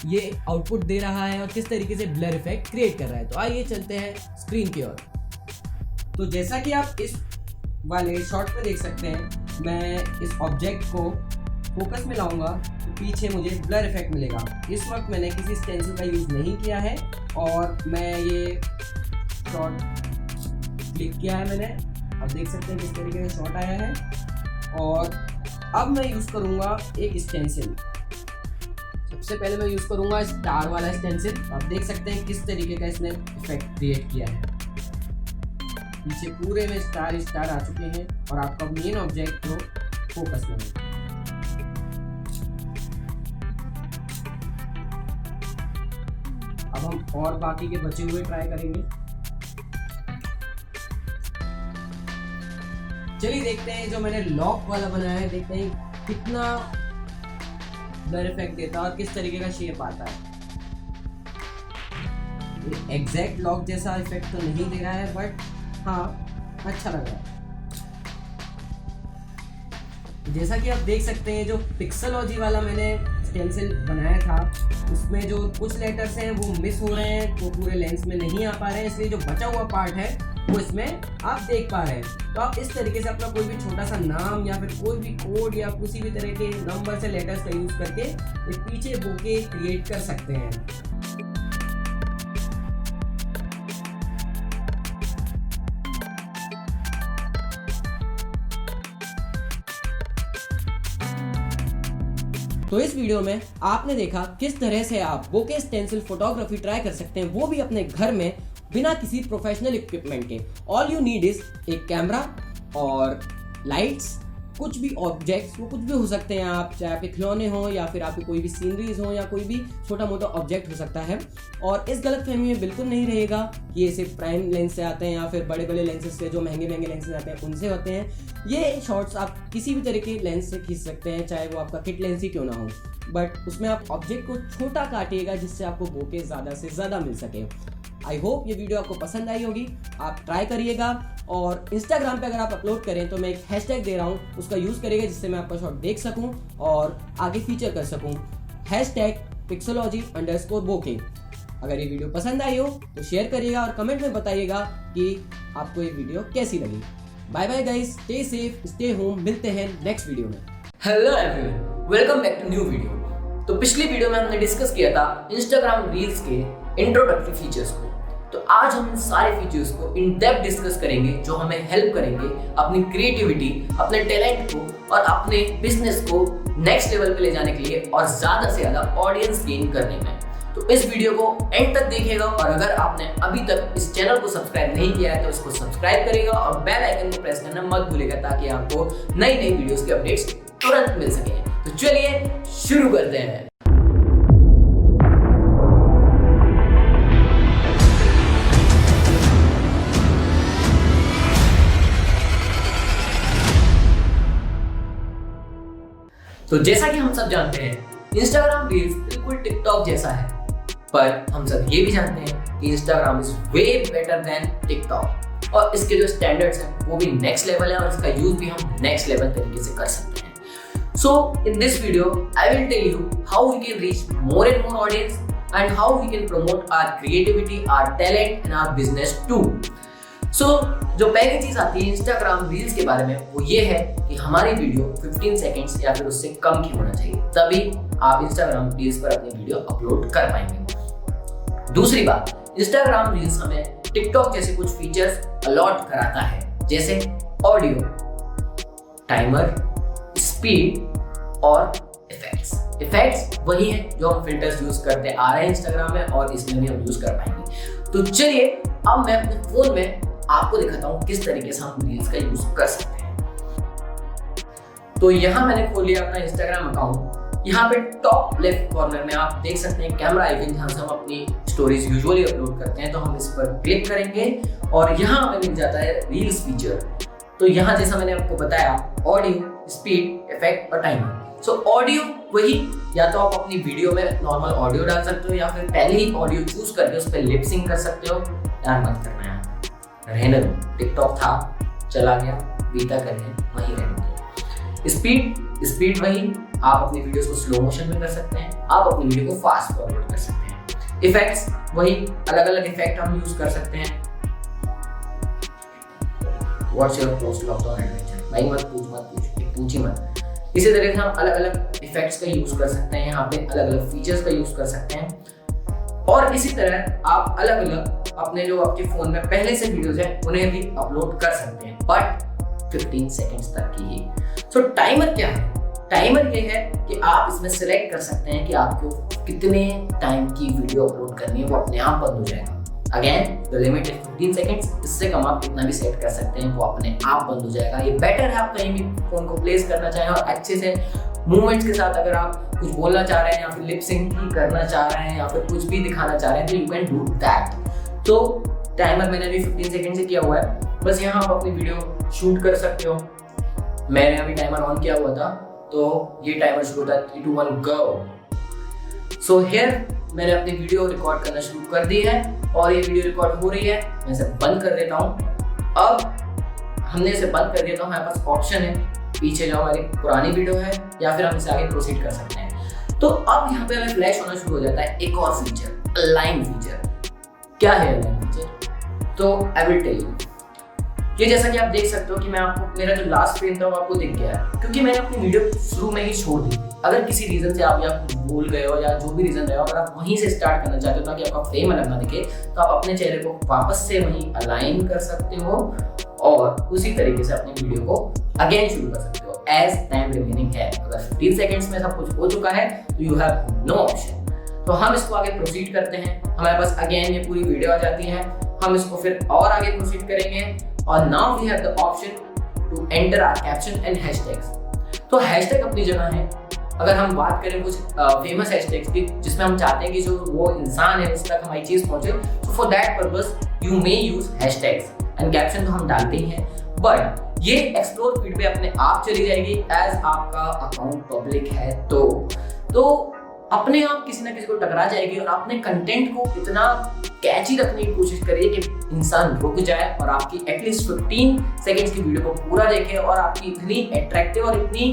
ये आउटपुट दे रहा है और किस तरीके से ब्लर इफेक्ट क्रिएट कर रहा है। तो आइए चलते हैं स्क्रीन की ओर। तो जैसा कि आप इस वाले शॉट में देख सकते हैं, मैं इस ऑब्जेक्ट को फोकस में लाऊंगा तो पीछे मुझे ब्लर इफेक्ट मिलेगा। इस वक्त मैंने किसी स्टेंसिल का यूज़ नहीं किया है और मैं ये शॉट क्लिक किया है मैंने। अब देख सकते हैं किस तरीके का शॉट आया है। और अब मैं यूज़ करूँगा एक स्टेंसिल। सबसे पहले मैं यूज़ करूँगा स्टार वाला स्टेंसिल। आप देख सकते हैं किस तरीके का इसने इफेक्ट क्रिएट किया है। पीछे पूरे में स्टार स्टार आ चुके हैं और आपका मेन ऑब्जेक्ट को फोकस में है। अब हम और बाकी के बचे हुए ट्राई करेंगे। चलिए देखते हैं जो मैंने लॉक वाला बनाया है, देखते हैं कितना ब्लर इफेक्ट देता है और किस तरीके का शेप आता है। एग्जैक्ट लॉक जैसा इफेक्ट तो नहीं दे रहा है, बट हाँ अच्छा लग रहा है। जैसा कि आप देख सकते हैं, जो पिक्सेलॉजी वाला मैंने स्टेंसिल बनाया था उसमें जो कुछ लेटर्स हैं वो मिस हो रहे हैं, वो पूरे लेंस में नहीं आ पा रहे हैं, इसलिए जो बचा हुआ पार्ट है वो इसमें आप देख पा रहे हैं। तो आप इस तरीके से अपना कोई भी छोटा सा नाम या फिर कोई भी कोड या किसी भी तरह के नंबर से लेटर्स का यूज़ करके एक पीछे बोके क्रिएट कर सकते हैं। तो इस वीडियो में आपने देखा किस तरह से आप बोके स्टेंसिल फोटोग्राफी ट्राई कर सकते हैं, वो भी अपने घर में बिना किसी प्रोफेशनल इक्विपमेंट के। ऑल यू नीड इज एक कैमरा और लाइट्स कुछ भी ऑब्जेक्ट्स, वो कुछ भी हो सकते हैं, आप चाहे आपके खिलौने हो या फिर आपके कोई भी सीनरीज हो या कोई भी छोटा मोटा ऑब्जेक्ट हो सकता है। और इस गलतफहमी में बिल्कुल नहीं रहेगा कि ये सिर्फ प्राइम लेंस से आते हैं या फिर बड़े बड़े लेंसेज से, जो महंगे महंगे लेंसेज आते हैं उनसे होते हैं। ये शॉट्स आप किसी भी तरह के लेंस से खींच सकते हैं, चाहे वो आपका किट लेंस ही क्यों ना हो, बट उसमें आप ऑब्जेक्ट को छोटा काटिएगा जिससे आपको बोके ज़्यादा से ज़्यादा मिल सके। आई होप ये वीडियो आपको पसंद आई होगी, आप ट्राई करिएगा। और इंस्टाग्राम पे अगर आप अपलोड करें तो मैं एक हैशटैग दे रहा हूँ, उसका यूज़ करिएगा जिससे मैं आपका शॉट देख सकूँ और आगे फीचर कर सकूँ। #pixology_bokeh। अगर ये वीडियो पसंद आई हो तो शेयर करिएगा और कमेंट में बताइएगा कि आपको ये वीडियो कैसी लगी। Bye bye guys, stay safe, stay home, मिलते हैं नेक्स्ट वीडियो में। Hello everyone, welcome back to new video. तो पिछली वीडियो में हमने डिस्कस किया था इंस्टाग्राम रील्स के इंट्रोडक्टरी फीचर्स को। तो आज हम इन सारे फीचर्स को इन डेप्थ डिस्कस करेंगे जो हमें हेल्प करेंगे अपनी क्रिएटिविटी, अपने टैलेंट को और अपने बिजनेस को नेक्स्ट लेवल पे ले जाने के लिए और ज्यादा से ज्यादा ऑडियंस गेन करने में। तो इस वीडियो को एंड तक देखिएगा और अगर आपने अभी तक इस चैनल को सब्सक्राइब नहीं किया है तो इसको सब्सक्राइब करिएगा और बेल आइकन को प्रेस करना मत भूलिएगा ताकि आपको नई नई वीडियोस के अपडेट्स तुरंत मिल सके। तो चलिए शुरू करते हैं। तो जैसा कि हम सब जानते हैं इंस्टाग्राम रील्स बिल्कुल टिकटॉक जैसा है, पर हम सब ये भी जानते हैं कि Instagram is way better than TikTok और इसके जो स्टैंडर्ड्स हैं वो भी नेक्स्ट लेवल है और इसका यूज भी हम नेक्स्ट लेवल तरीके से कर सकते हैं। So in this video I will tell you how we can reach more and more audience and how we can promote our creativity, our talent and our business too. So जो पहली चीज आती है इंस्टाग्राम रील्स के बारे में वो ये है कि हमारी वीडियो 15 सेकंड्स या फिर उससे कम की होना चाहिए, तभी आप इंस्टाग्राम रील्स पर अपनी वीडियो अपलोड कर पाएंगे। दूसरी बात, इंस्टाग्राम रील्स हमें टिकटॉक जैसे कुछ फीचर्स अलॉट कराता है, जैसे ऑडियो, टाइमर, स्पीड और इफेक्ट्स। इफेक्ट्स वही है जो हम फिल्टर्स यूज करते आ रहे हैं इंस्टाग्राम में और इसमें भी हम यूज कर पाएंगे। तो चलिए अब मैं अपने फोन में आपको दिखाता हूँ किस तरीके से हम रील्स का यूज कर सकते हैं। तो यहाँ मैंने खोल लिया अपना इंस्टाग्राम अकाउंट। यहाँ पे टॉप लेफ्ट कॉर्नर में आप देख सकते हैं कैमरा आइकन जहाँ से हम अपनी स्टोरीज यूजुअली अपलोड करते हैं। तो हम इस पर क्लिक करेंगे और यहाँ हमें मिल जाता है रील्स फीचर। तो यहाँ जैसा मैंने आपको बताया ऑडियो, स्पीड, इफेक्ट और टाइमर। सो ऑडियो वही, या तो आप अपनी वीडियो में नॉर्मल ऑडियो डाल सकते हो या फिर पहले ही ऑडियो चूज करके उस पर लिप सिंक कर सकते हो। यार मत करना है, रहने दो, टिकटॉक था चला गया, बीता करके वही रहने दो। स्पीड वही, आप अपनी वीडियोस को स्लो मोशन में कर सकते हैं, आप अपनी वीडियो को फास्ट फॉरवर्ड कर सकते हैं। इफेक्ट्स वही, अलग अलग इफेक्ट हम यूज कर सकते हैं। What's your post lockdown adventure, भाई मत पूछी मत। इसी तरह से हम अलग अलग इफेक्ट्स का यूज कर सकते हैं, यहाँ पे अलग अलग फीचर्स का यूज कर सकते हैं। और इसी तरह आप अलग अलग अपने जो आपके फोन में पहले से वीडियोस हैं उन्हें भी अपलोड कर सकते हैं, बट 15 सेकंड्स तक की ही। सो टाइमर क्या है? टाइमर ये है कि आप इसमें सिलेक्ट कर सकते हैं कि आपको कितने टाइम की वीडियो अपलोड करनी है, वो अपने आप बंद हो जाएगा। Again the limit is 15 seconds, इससे कम आप कितना भी सेट कर सकते हैं, वो अपने आप बंद हो जाएगा। ये बेटर है आप कहीं भी फोन को प्लेस करना चाहें और अच्छे से मूवमेंट्स के साथ अगर आप कुछ बोलना चाह रहे हैं या फिर लिप सिंक करना चाह रहे हैं या फिर कुछ भी दिखाना चाह रहे हैं तो यू कैन डू दैट। तो टाइमर मैंने अभी 15 सेकंड से किया हुआ है, बस यहाँ आप अपनी वीडियो शूट कर सकते हो। मैंने अभी टाइमर ऑन किया हुआ था तो ये टाइमर शुरू होता है 3, 2, 1 गो। सो हियर मैंने अपनी वीडियो रिकॉर्ड करना शुरू कर दी है और ये वीडियो रिकॉर्ड हो रही है। मैं इसे बंद कर देता हूँ। अब हमने इसे बंद कर दिया तो हमारे पास ऑप्शन है पीछे जो हमारी पुरानी वीडियो है या फिर हम इसे आगे प्रोसीड कर सकते हैं। तो अब यहाँ पे हमें फ्लैश होना शुरू हो जाता है एक और फीचर, अलाइन फीचर। क्या है अलाइन फीचर? तो आई विल टेल यू। ये जैसा कि आप देख सकते हो कि मैं आपको मेरा जो लास्ट फ्रेम था वो आपको दिख गया है क्योंकि मैंने अपनी वीडियो शुरू में ही छोड़ दी। अगर किसी रीजन से आप या भूल गए हो या जो भी रीजन रहा हो, अगर आप वहीं से स्टार्ट करना चाहते हो ताकि आपका फ्रेम अलग ना दिखे, तो आप अपने चेहरे को वापस से वहीं अलाइन कर सकते हो और उसी तरीके से अपनी वीडियो को अगेन शुरू कर सकते हो एज टाइम रिमेनिंग है। अगर 15 सेकंड्स में सब कुछ हो चुका है तो यू हैव नो ऑप्शन। तो हम इसको आगे प्रोसीड करते हैं। हमारे पास अगेन ये पूरी वीडियो आ जाती है। हम इसको फिर और आगे प्रोसीड करेंगे और now we have the option to enter our caption and hashtags. तो हैशटैग अपनी जगह है। अगर हम बात करें कुछ फेमस हैशटैग्स की जिसमें हम चाहते हैं कि जो वो इंसान है उस तक हमारी चीज पहुंचे, तो for that purpose you may use hashtags and caption तो हम डालते ही हैं, बट ये एक्सप्लोर फीड पे अपने आप चली जाएगी एज आपका अकाउंट पब्लिक है तो अपने आप किसी ना किसी को टकरा जाएगी और अपने कंटेंट को इतना कैची रखने की कोशिश करिए कि इंसान रुक जाए और आपकी एटलीस्ट 15 सेकेंड्स की वीडियो को पूरा देखे और आपकी इतनी अट्रैक्टिव और इतनी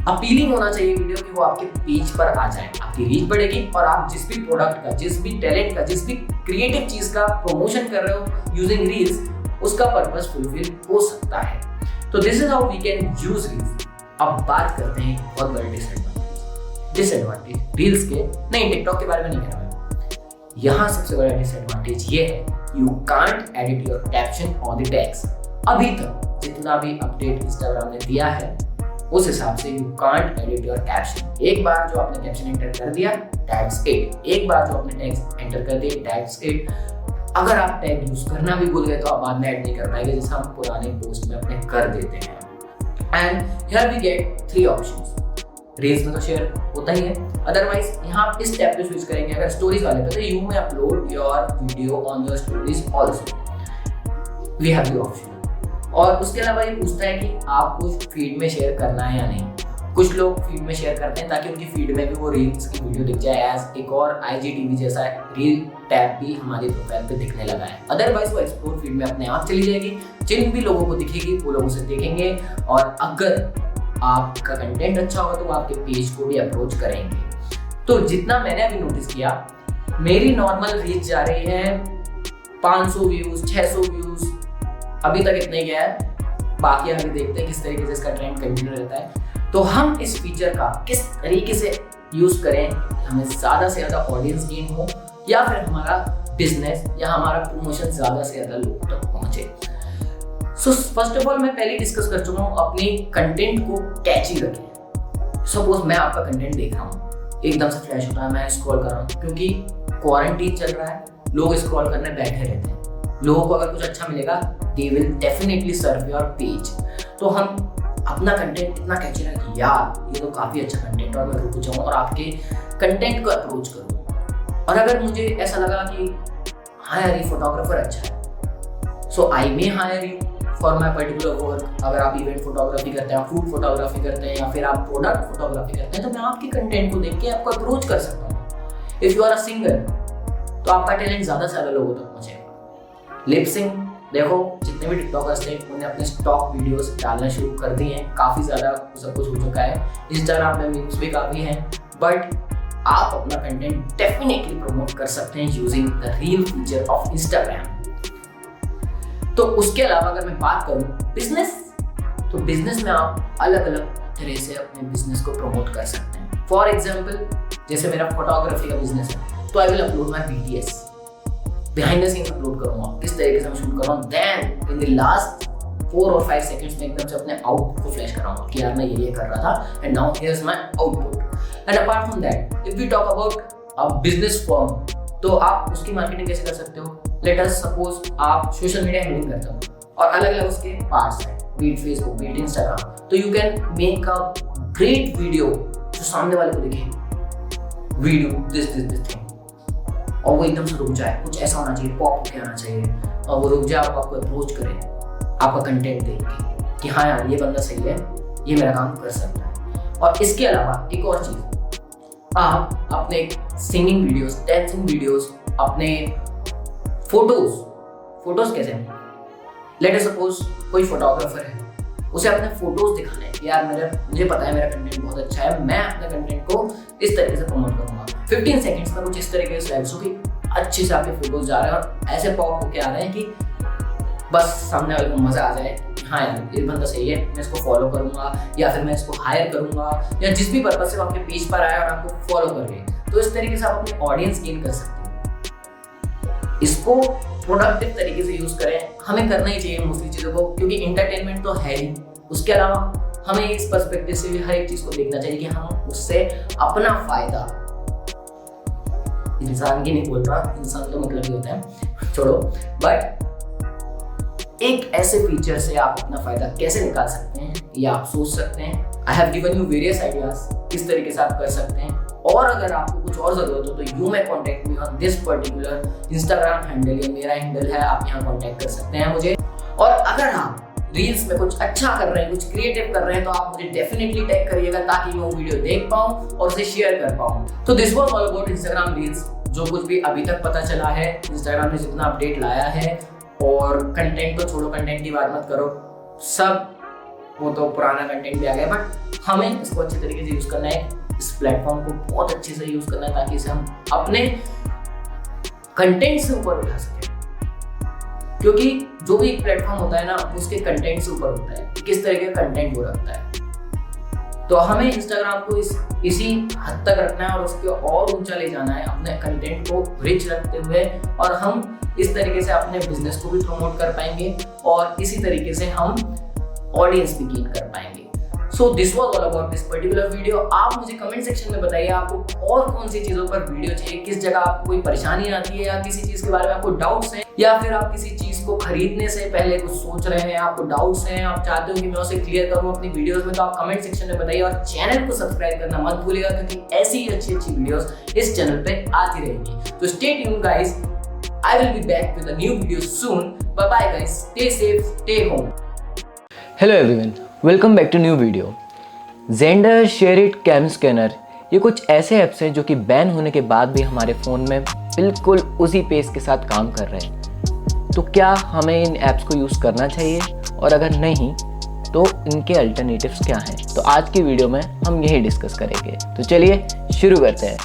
अपीलिंग होना चाहिए वीडियो कि वो आपके पेज पर आ जाए, आपकी रीच बढ़ेगी और आप जिस भी प्रोडक्ट का, जिस भी टैलेंट का, जिस भी क्रिएटिव चीज का प्रमोशन कर रहे हो यूजिंग रील्स, उसका पर्पस फुलफिल हो सकता है। तो this is how we can use reels. अब बात करते हैं बहुत बड़े डिसएडवांटेज रील्स के, नहीं टिकटॉक के बारे में नहीं कह रहा मैं। यहाँ सबसे बड़ा डिसएडवांटेज ये है, you can't edit your caption on the tags. अभी तक जितना भी अपडेट इंस्टाग्राम ने दिया है उस हिसाब से you can't edit your caption. एक बार जो आपने कैप्शन एंटर कर दिया दैट्स इट, एक बार जो आपने टैग्स एंटर कर दिए दैट्स इट। अगर आप टैग यूज करना भी भूल गए तो आप बाद में ऐड नहीं कर पाएंगे, जैसे हम पुराने पोस्ट में अपने कर देते हैं। And here we get 3 options. Reels में तो शेयर होता ही है, अदरवाइज यहाँ आप इस टैब पे स्विच करेंगे अगर स्टोरीज वाले पे, तो you may upload your video on your stories also, we have the option. और उसके अलावा ये पूछता है कि आपको फीड में शेयर करना है या नहीं। कुछ लोग फीड में शेयर करते हैं ताकि उनकी फीड में भी वो रील्स की वीडियो दिख जाए, एज एक और IGTV जैसा रील टैब भी हमारी प्रोफाइल पे दिखने लगा है। अदरवाइज वो एक्सप्लोर फीड में अपने आप चली जाएगी, जिन भी लोगों को दिखेगी वो लोग उसे देखेंगे और अगर आपका कंटेंट अच्छा होगा तो वो आपके पेज को भी अप्रोच करेंगे। तो जितना मैंने अभी नोटिस किया, मेरी नॉर्मल रीच जा रही है 500 व्यूज, 600 व्यूज, अभी तक इतना ही गया है। बाकी आगे देखते हैं किस तरीके से इसका ट्रेंड कंटिन्यू रहता है। तो हम इस फीचर का किस तरीके से यूज करें, हमें ज्यादा से ज्यादा ऑडियंस गेन हो या फिर हमारा बिजनेस या हमारा प्रमोशन ज्यादा से ज्यादा लोगों तक पहुंचे। सो फर्स्ट ऑफ ऑल मैं पहले डिस्कस कर चुका हूँ, अपने कंटेंट को कैची रखें। सपोज मैं आपका कंटेंट देख रहा हूँ, एकदम से फ्लैश होता है, मैं स्क्रॉल कर रहा हूँ क्योंकि क्वारंटीन चल रहा है, लोग स्क्रॉल करने बैठे रहते हैं। लोगों को अगर कुछ अच्छा मिलेगा they will definitely serve your page. तो हम अपना कंटेंट इतना कैची रखें कि यार ये तो काफी अच्छा कंटेंट और मैं रुक जाऊँ और आपके कंटेंट को अप्रोच करूँ। और अगर मुझे ऐसा लगा कि हाँ यार ये फोटोग्राफर अच्छा है, so I may hire you for my particular work. अगर आप इवेंट फोटोग्राफी करते हैं, फूड फोटोग्राफी करते हैं या फिर आप प्रोडक्ट फोटोग्राफी करते हैं, तो मैं आपके कंटेंट को देख के आपको अप्रोच कर सकता हूँ। If you are a singer तो आपका टैलेंट ज्यादा से ज्यादा लोगों तक पहुंचेगा। लिपसिंग देखो, जितने भी टिकटॉकर्स थे उन्होंने अपने स्टॉक वीडियोस डालना शुरू कर दिए हैं, काफी ज्यादा सब कुछ हो चुका है। इंस्टाग्राम में मीम्स भी काफी हैं, बट आप अपना कंटेंट डेफिनेटली प्रमोट कर सकते हैं using the reel feature of Instagram. तो उसके अलावा अगर मैं बात करूं बिजनेस, तो बिजनेस में आप अलग अलग तरह से अपने बिजनेस को प्रमोट कर सकते हैं। फॉर एग्जाम्पल जैसे मेरा फोटोग्राफी का बिजनेस है, तो I will upload my BTS, behind the scenes upload करूंगा, किस तरीके से मैं शूट कर रहा हूँ। देन इन द लास्ट 4 और 5 सेकंड्स में एकदम से अपने आउटपुट को फ्लैश कराऊंगा कि यार मैं ये कर रहा था and now here is my output. And apart from that, if we talk about a business form, तो आप उसकी मार्केटिंग कैसे कर सकते हो। लेट अस सपोज आप सोशल मीडिया हैंडलिंग करते हो और अलग अलग उसके पार्ट्स हैं, बीट फेसबुक, बीट इंस्टाग्राम, तो you can make a great video जो सामने वाले को दिखे, वीडियो दिस थिंग, और वो एकदम से रुक जाए। कुछ ऐसा होना चाहिए, पॉप होके आना चाहिए और वो रुक जाए और आपको अप्रोच करे आपका कंटेंट देख के कि हाँ यार ये बंदा सही है, ये मेरा काम कर सकता है। और इसके अलावा एक और चीज़, आप अपने सिंगिंग वीडियोस, डांसिंग वीडियोस, अपने फोटोज कैसे हैं। लेट अस सपोज कोई फोटोग्राफर है, उसे अपने फोटोज दिखाने हैं, यार मुझे पता है मेरा कंटेंट बहुत अच्छा है, मैं अपने कंटेंट को इस तरीके से प्रमोट करूंगा। 15 सेकंड्स में कुछ इस तरीके से स्लाइड्स होगी, अच्छे से आपके फोटोज जा रहे हैं और ऐसे पॉप होके आ रहे हैं कि बस सामने वाले को मजा आ जाए, हाँ यार ये बंदा सही है, मैं इसको फॉलो करूंगा या फिर मैं इसको हायर करूंगा, या जिस भी पर्पज से वो आपके पेज पर आया और आपको फॉलो कर रहे। तो इस तरीके से आप अपनी ऑडियंस गेन कर सकते हैं। इसको प्रोडक्टिव तरीके से यूज करें, हमें करना ही चाहिए मोस्टली चीज़ों को, क्योंकि इंटरटेनमेंट तो है ही। उसके अलावा हमें इस पर्सपेक्टिव से भी हर एक चीज को देखना चाहिए कि हम उससे अपना फायदा, इंसान की नहीं बोल रहा, इंसान तो मतलब ही होता है, छोड़ो, बट एक ऐसे फीचर से आप अपना फायदा कैसे निकाल सकते हैं ये आप सोच सकते हैं। I have given you various ideas किस तरीके से आप कर सकते हैं, और अगर आपको कुछ और जरूरत हो तो you may contact me on this particular Instagram handle, ये मेरा हैंडल है, आप यहाँ कॉन्टेक्ट कर सकते हैं मुझे। और अगर आप रील्स में कुछ अच्छा कर रहे हैं, कुछ क्रिएटिव कर रहे हैं, तो आप मुझे डेफिनेटली टैग करिएगा ताकि मैं वो वीडियो देख पाऊँ और उसे शेयर कर पाऊँ। तो this was all about Instagram reels. जो कुछ भी अभी तक पता चला है, इंस्टाग्राम ने जितना अपडेट लाया है, और कंटेंट तो छोड़ो, कंटेंट की बात मत करो, सब वो तो पुराना कंटेंट भी आ गया, बट हमें इसको अच्छे तरीके से यूज करना है, इस प्लेटफॉर्म को बहुत अच्छे से यूज करना है ताकि इसे हम अपने कंटेंट से ऊपर उठा सकें। क्योंकि जो भी एक प्लेटफॉर्म होता है ना, उसके कंटेंट से ऊपर होता है, किस तरह का कंटेंट वो रखता है। तो हमें इंस्टाग्राम को इसी हद तक रखना है और उसके और ऊंचा ले जाना है, अपने कंटेंट को रिच रखते हुए, और हम इस तरीके से अपने बिजनेस को भी प्रमोट कर पाएंगे और इसी तरीके से हम ऑडियंस भी गेन कर पाएंगे। So this was all about this particular video. आप मुझे कमेंट सेक्शन में बताइए आपको और कौन सी चीजों पर वीडियो चाहिए, किस जगह आपको कोई परेशानी आती है, या किसी चीज के बारे में आपको डाउट्स हैं, या फिर आप किसी चीज को खरीदने से पहले कुछ सोच रहे हैं, आपको डाउट्स हैं, आप चाहते हो कि मैं उसे क्लियर करूं अपनी वीडियोस में, तो आप कमेंट सेक्शन में बताइए। और चैनल को सब्सक्राइब करना मत भूलिएगा क्योंकि ऐसी ही अच्छी अच्छी वीडियोस इस चैनल पे आती रहेंगी। तो stay tuned guys, I will be back with a new video soon. Bye bye guys, stay safe, stay home. Hello everyone, welcome back to new video. Xender, Shareit, CamScanner, ये कुछ ऐसे ऐप्स हैं जो कि बैन होने के बाद भी हमारे फ़ोन में बिल्कुल उसी पेस के साथ काम कर रहे हैं। तो क्या हमें इन ऐप्स को यूज़ करना चाहिए, और अगर नहीं तो इनके अल्टरनेटिव्स क्या हैं? तो आज की वीडियो में हम यही डिस्कस करेंगे। तो चलिए शुरू करते हैं।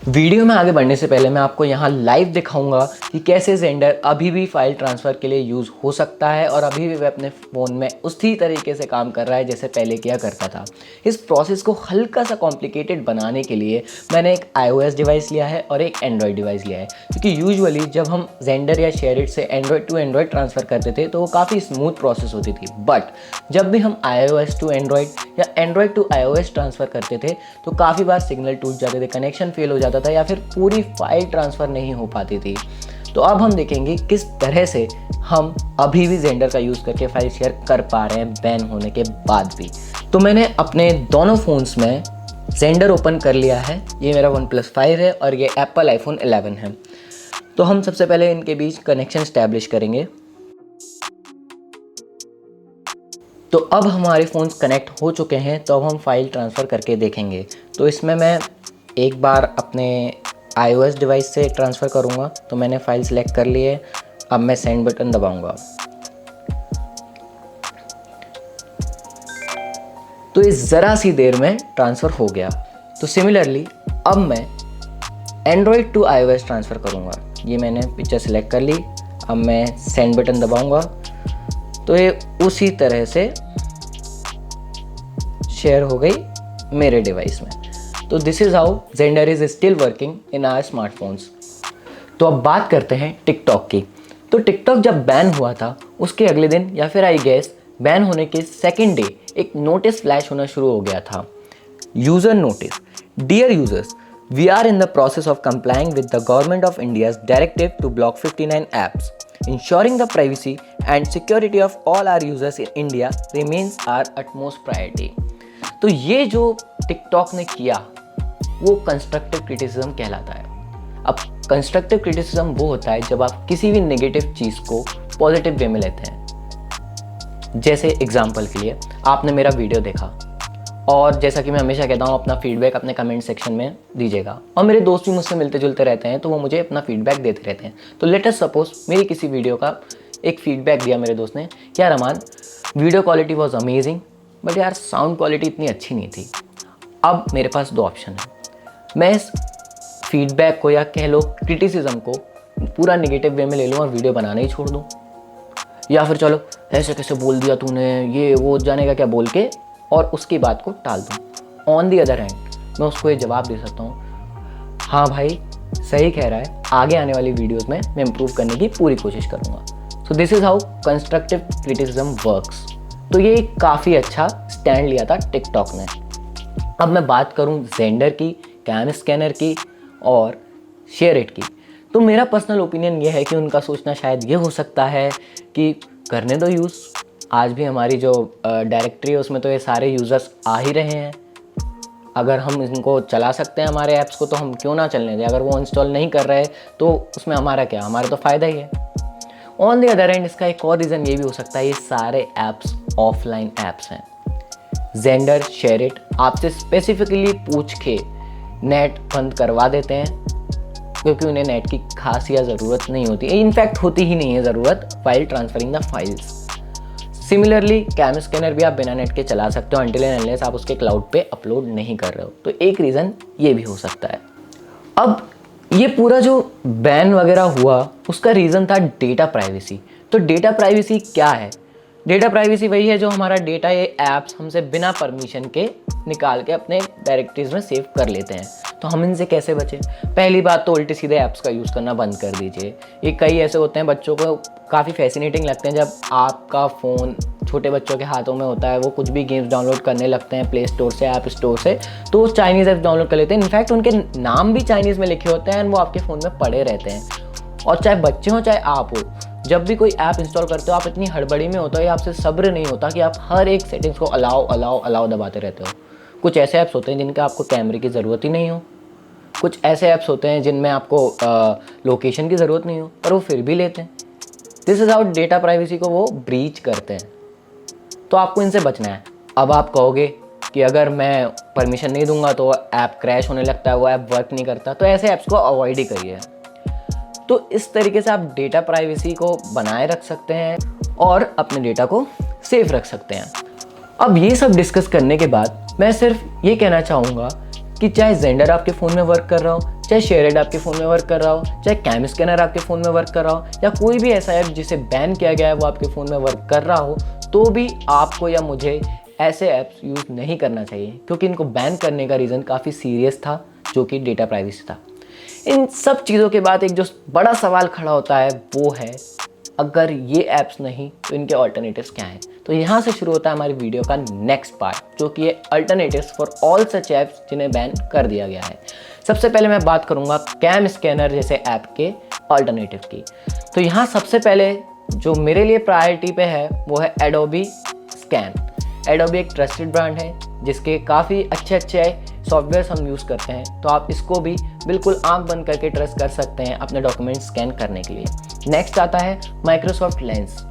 वीडियो में आगे बढ़ने से पहले मैं आपको यहाँ लाइव दिखाऊंगा कि कैसे Xender अभी भी फाइल ट्रांसफ़र के लिए यूज़ हो सकता है और अभी भी वह अपने फ़ोन में उसी तरीके से काम कर रहा है जैसे पहले किया करता था। इस प्रोसेस को हल्का सा कॉम्प्लिकेटेड बनाने के लिए मैंने एक iOS डिवाइस लिया है और एक Android डिवाइस लिया है, क्योंकि यूजुअली जब हम Xender या Shareit से Android टू Android ट्रांसफ़र करते थे तो वो काफ़ी स्मूथ प्रोसेस होती थी, बट जब भी हम iOS टू Android या Android टू iOS ट्रांसफ़र करते थे तो काफ़ी बार सिग्नल टूट जाते थे, कनेक्शन फेल हो जाता था, या फिर पूरी फाइल ट्रांसफ़र नहीं हो पाती थी। तो अब हम देखेंगे किस तरह से हम अभी भी Xender का यूज़ करके फाइल शेयर कर पा रहे हैं बैन होने के बाद भी। तो मैंने अपने दोनों फ़ोन्स में Xender ओपन कर लिया है। ये मेरा OnePlus 5 है और ये Apple iPhone 11 है। तो हम सबसे पहले इनके बीच कनेक्शन इस्टेब्लिश करेंगे। तो अब हमारे फ़ोन्स कनेक्ट हो चुके हैं, तो अब हम फाइल ट्रांसफ़र करके देखेंगे। तो इसमें मैं एक बार अपने iOS डिवाइस से ट्रांसफ़र करूँगा। तो मैंने फ़ाइल सेलेक्ट कर ली है, अब मैं सेंड बटन दबाऊँगा। तो इस ज़रा सी देर में ट्रांसफ़र हो गया। तो सिमिलरली अब मैं Android टू iOS ट्रांसफ़र करूँगा। ये मैंने पिक्चर सेलेक्ट कर ली, अब मैं सेंड बटन दबाऊँगा। तो ये उसी तरह से शेयर हो गई मेरे डिवाइस में। तो this is how Xender is still working in our smartphones. तो अब बात करते हैं टिकटॉक की। तो टिकटॉक जब बैन हुआ था उसके अगले दिन या फिर आई गेस बैन होने के सेकेंड डे एक नोटिस फ्लैश होना शुरू हो गया था। User notice, dear users, we are in the process of complying with the government of India's directive to block 59 apps. Ensuring the privacy and security of all our users in India remains our utmost priority। तो ये जो टिकटॉक ने किया वो कंस्ट्रक्टिव क्रिटिसिज्म कहलाता है। अब कंस्ट्रक्टिव क्रिटिसिज्म वो होता है जब आप किसी भी नेगेटिव चीज़ को पॉजिटिव वे में लेते हैं। जैसे एग्जांपल के लिए आपने मेरा वीडियो देखा, और जैसा कि मैं हमेशा कहता हूँ अपना फीडबैक अपने कमेंट सेक्शन में दीजिएगा, और मेरे दोस्त भी मुझसे मिलते जुलते रहते हैं तो वो मुझे अपना फीडबैक देते रहते हैं। तो लेट अस सपोज मेरी किसी वीडियो का एक फीडबैक दिया मेरे दोस्त ने, क्या रमान video quality was amazing but यार साउंड क्वालिटी इतनी अच्छी नहीं थी। अब मेरे पास दो ऑप्शन है, मैं इस फीडबैक को या कह लो क्रिटिसिज्म को पूरा नेगेटिव वे में ले लूँ और वीडियो बनाना ही छोड़ दूँ, या फिर चलो ऐसे कैसे बोल दिया तूने, ये वो जाने का क्या बोल के और उसकी बात को टाल दूँ। ऑन दी अदर हैंड मैं उसको ये जवाब दे सकता हूँ, हाँ भाई सही कह रहा है, आगे आने वाली वीडियोस में मैं इम्प्रूव करने की पूरी कोशिश करूँगा। So this is how constructive criticism works. तो ये काफ़ी अच्छा स्टैंड लिया था टिकटॉक ने। अब मैं बात करूँ जेंडर की, कैम स्कैनर की और शेयरिट की, तो मेरा पर्सनल ओपिनियन ये है कि उनका सोचना शायद ये हो सकता है कि करने दो यूज़, आज भी हमारी जो डायरेक्टरी है उसमें तो ये सारे यूज़र्स आ ही रहे हैं, अगर हम इनको चला सकते हैं हमारे ऐप्स को तो हम क्यों ना चलने दें। अगर वो इंस्टॉल नहीं कर रहे तो उसमें हमारा क्या, हमारा तो फ़ायदा ही है। ऑन द अदर एंड इसका एक और रीज़न ये भी हो सकता है, ये सारे ऐप्स ऑफलाइन ऐप्स हैं। जेंडर, शेयरिट आपसे स्पेसिफिकली पूछ के नेट बंद करवा देते हैं क्योंकि उन्हें नेट की खास या ज़रूरत नहीं होती है, इनफैक्ट होती ही नहीं है ज़रूरत file transferring the files. Similarly CamScanner भी आप बिना नेट के चला सकते हो अनटिल एंड अनलेस आप उसके क्लाउड पे अपलोड नहीं कर रहे हो, तो एक रीज़न ये भी हो सकता है। अब ये पूरा जो बैन वगैरह हुआ उसका रीज़न था डेटा प्राइवेसी। तो डेटा प्राइवेसी क्या है? डेटा प्राइवेसी वही है जो हमारा डेटा ये ऐप्स हमसे बिना परमिशन के निकाल के अपने डायरेक्टरीज में सेव कर लेते हैं। तो हम इनसे कैसे बचें? पहली बात तो उल्टे सीधे ऐप्स का यूज़ करना बंद कर दीजिए। ये कई ऐसे होते हैं, बच्चों को काफ़ी फैसिनेटिंग लगते हैं जब आपका फ़ोन छोटे बच्चों के हाथों में होता है, वो कुछ भी गेम्स डाउनलोड करने लगते हैं प्ले स्टोर से, ऐप स्टोर से, तो वो चाइनीज़ ऐप्स डाउनलोड कर लेते हैं। इनफैक्ट उनके नाम भी चाइनीज़ में लिखे होते हैं, वो आपके फ़ोन में पड़े रहते हैं। और चाहे बच्चे हों चाहे आप हो, जब भी कोई ऐप इंस्टॉल करते हो आप इतनी हड़बड़ी में होता है या आपसे सब्र नहीं होता कि आप हर एक सेटिंग्स को अलाउ दबाते रहते हो। कुछ ऐसे ऐप्स होते हैं जिनके आपको कैमरे की ज़रूरत ही नहीं हो, कुछ ऐसे ऐप्स होते हैं जिनमें आपको लोकेशन की ज़रूरत नहीं हो पर वो फिर भी लेते हैं। This is how data privacy को वो ब्रीच करते हैं। तो आपको इनसे बचना है। अब आप कहोगे कि अगर मैं परमिशन नहीं दूंगा तो ऐप क्रैश होने लगता है, वो ऐप वर्क नहीं करता, तो ऐसे ऐप्स को अवॉइड ही करिए। तो इस तरीके से आप डेटा प्राइवेसी को बनाए रख सकते हैं और अपने डेटा को सेफ रख सकते हैं। अब ये सब डिस्कस करने के बाद मैं सिर्फ ये कहना चाहूँगा कि चाहे जेंडर आपके फ़ोन में वर्क कर रहा हो, चाहे शेयरिट आपके फ़ोन में वर्क कर रहा हो, चाहे कैम स्कैनर आपके फ़ोन में वर्क कर रहा हो, या कोई भी ऐसा ऐप जिसे बैन किया गया है वो आपके फ़ोन में वर्क कर रहा हो, तो भी आपको या मुझे ऐसे ऐप्स यूज़ नहीं करना चाहिए क्योंकि इनको बैन करने का रीज़न काफ़ी सीरियस था, जो कि डेटा प्राइवेसी था। इन सब चीज़ों के बाद एक जो बड़ा सवाल खड़ा होता है वो है, अगर ये ऐप्स नहीं तो इनके अल्टरनेटिव्स क्या हैं? तो यहाँ से शुरू होता है हमारी वीडियो का नेक्स्ट पार्ट, जो कि है alternatives for all such apps जिन्हें बैन कर दिया गया है। सबसे पहले मैं बात करूँगा कैम स्कैनर जैसे ऐप के अल्टरनेटिव की। तो यहाँ सबसे पहले जो मेरे लिए प्रायोरिटी पे है वो है एडोबी स्कैन। एडोबी एक ट्रस्टेड ब्रांड है जिसके काफ़ी अच्छे सॉफ्टवेयर हम यूज़ करते हैं, तो आप इसको भी बिल्कुल आंख बंद करके ट्रस्ट कर सकते हैं अपने डॉक्यूमेंट स्कैन करने के लिए। नेक्स्ट आता है माइक्रोसॉफ्ट लेंस।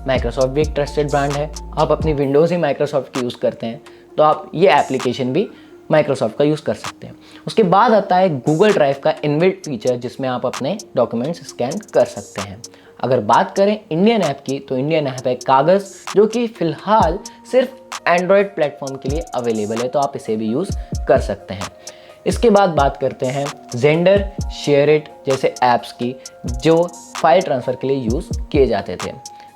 माइक्रोसॉफ्ट भी एक ट्रस्टेड ब्रांड है, आप अपनी विंडोज़ ही माइक्रोसॉफ्ट की यूज़ करते हैं तो आप ये एप्लीकेशन भी माइक्रोसॉफ्ट का यूज़ कर सकते हैं। उसके बाद आता है गूगल ड्राइव का इनबिल्ट फीचर जिसमें आप अपने डॉक्यूमेंट्स स्कैन कर सकते हैं। अगर बात करें इंडियन ऐप की तो इंडियन ऐप है कागज़, जो कि फ़िलहाल सिर्फ एंड्रॉयड प्लेटफॉर्म के लिए अवेलेबल है, तो आप इसे भी यूज़ कर सकते हैं। इसके बाद बात करते हैं जेंडर, शेयरिट जैसे ऐप्स की जो फाइल ट्रांसफ़र के लिए यूज़ किए जाते थे।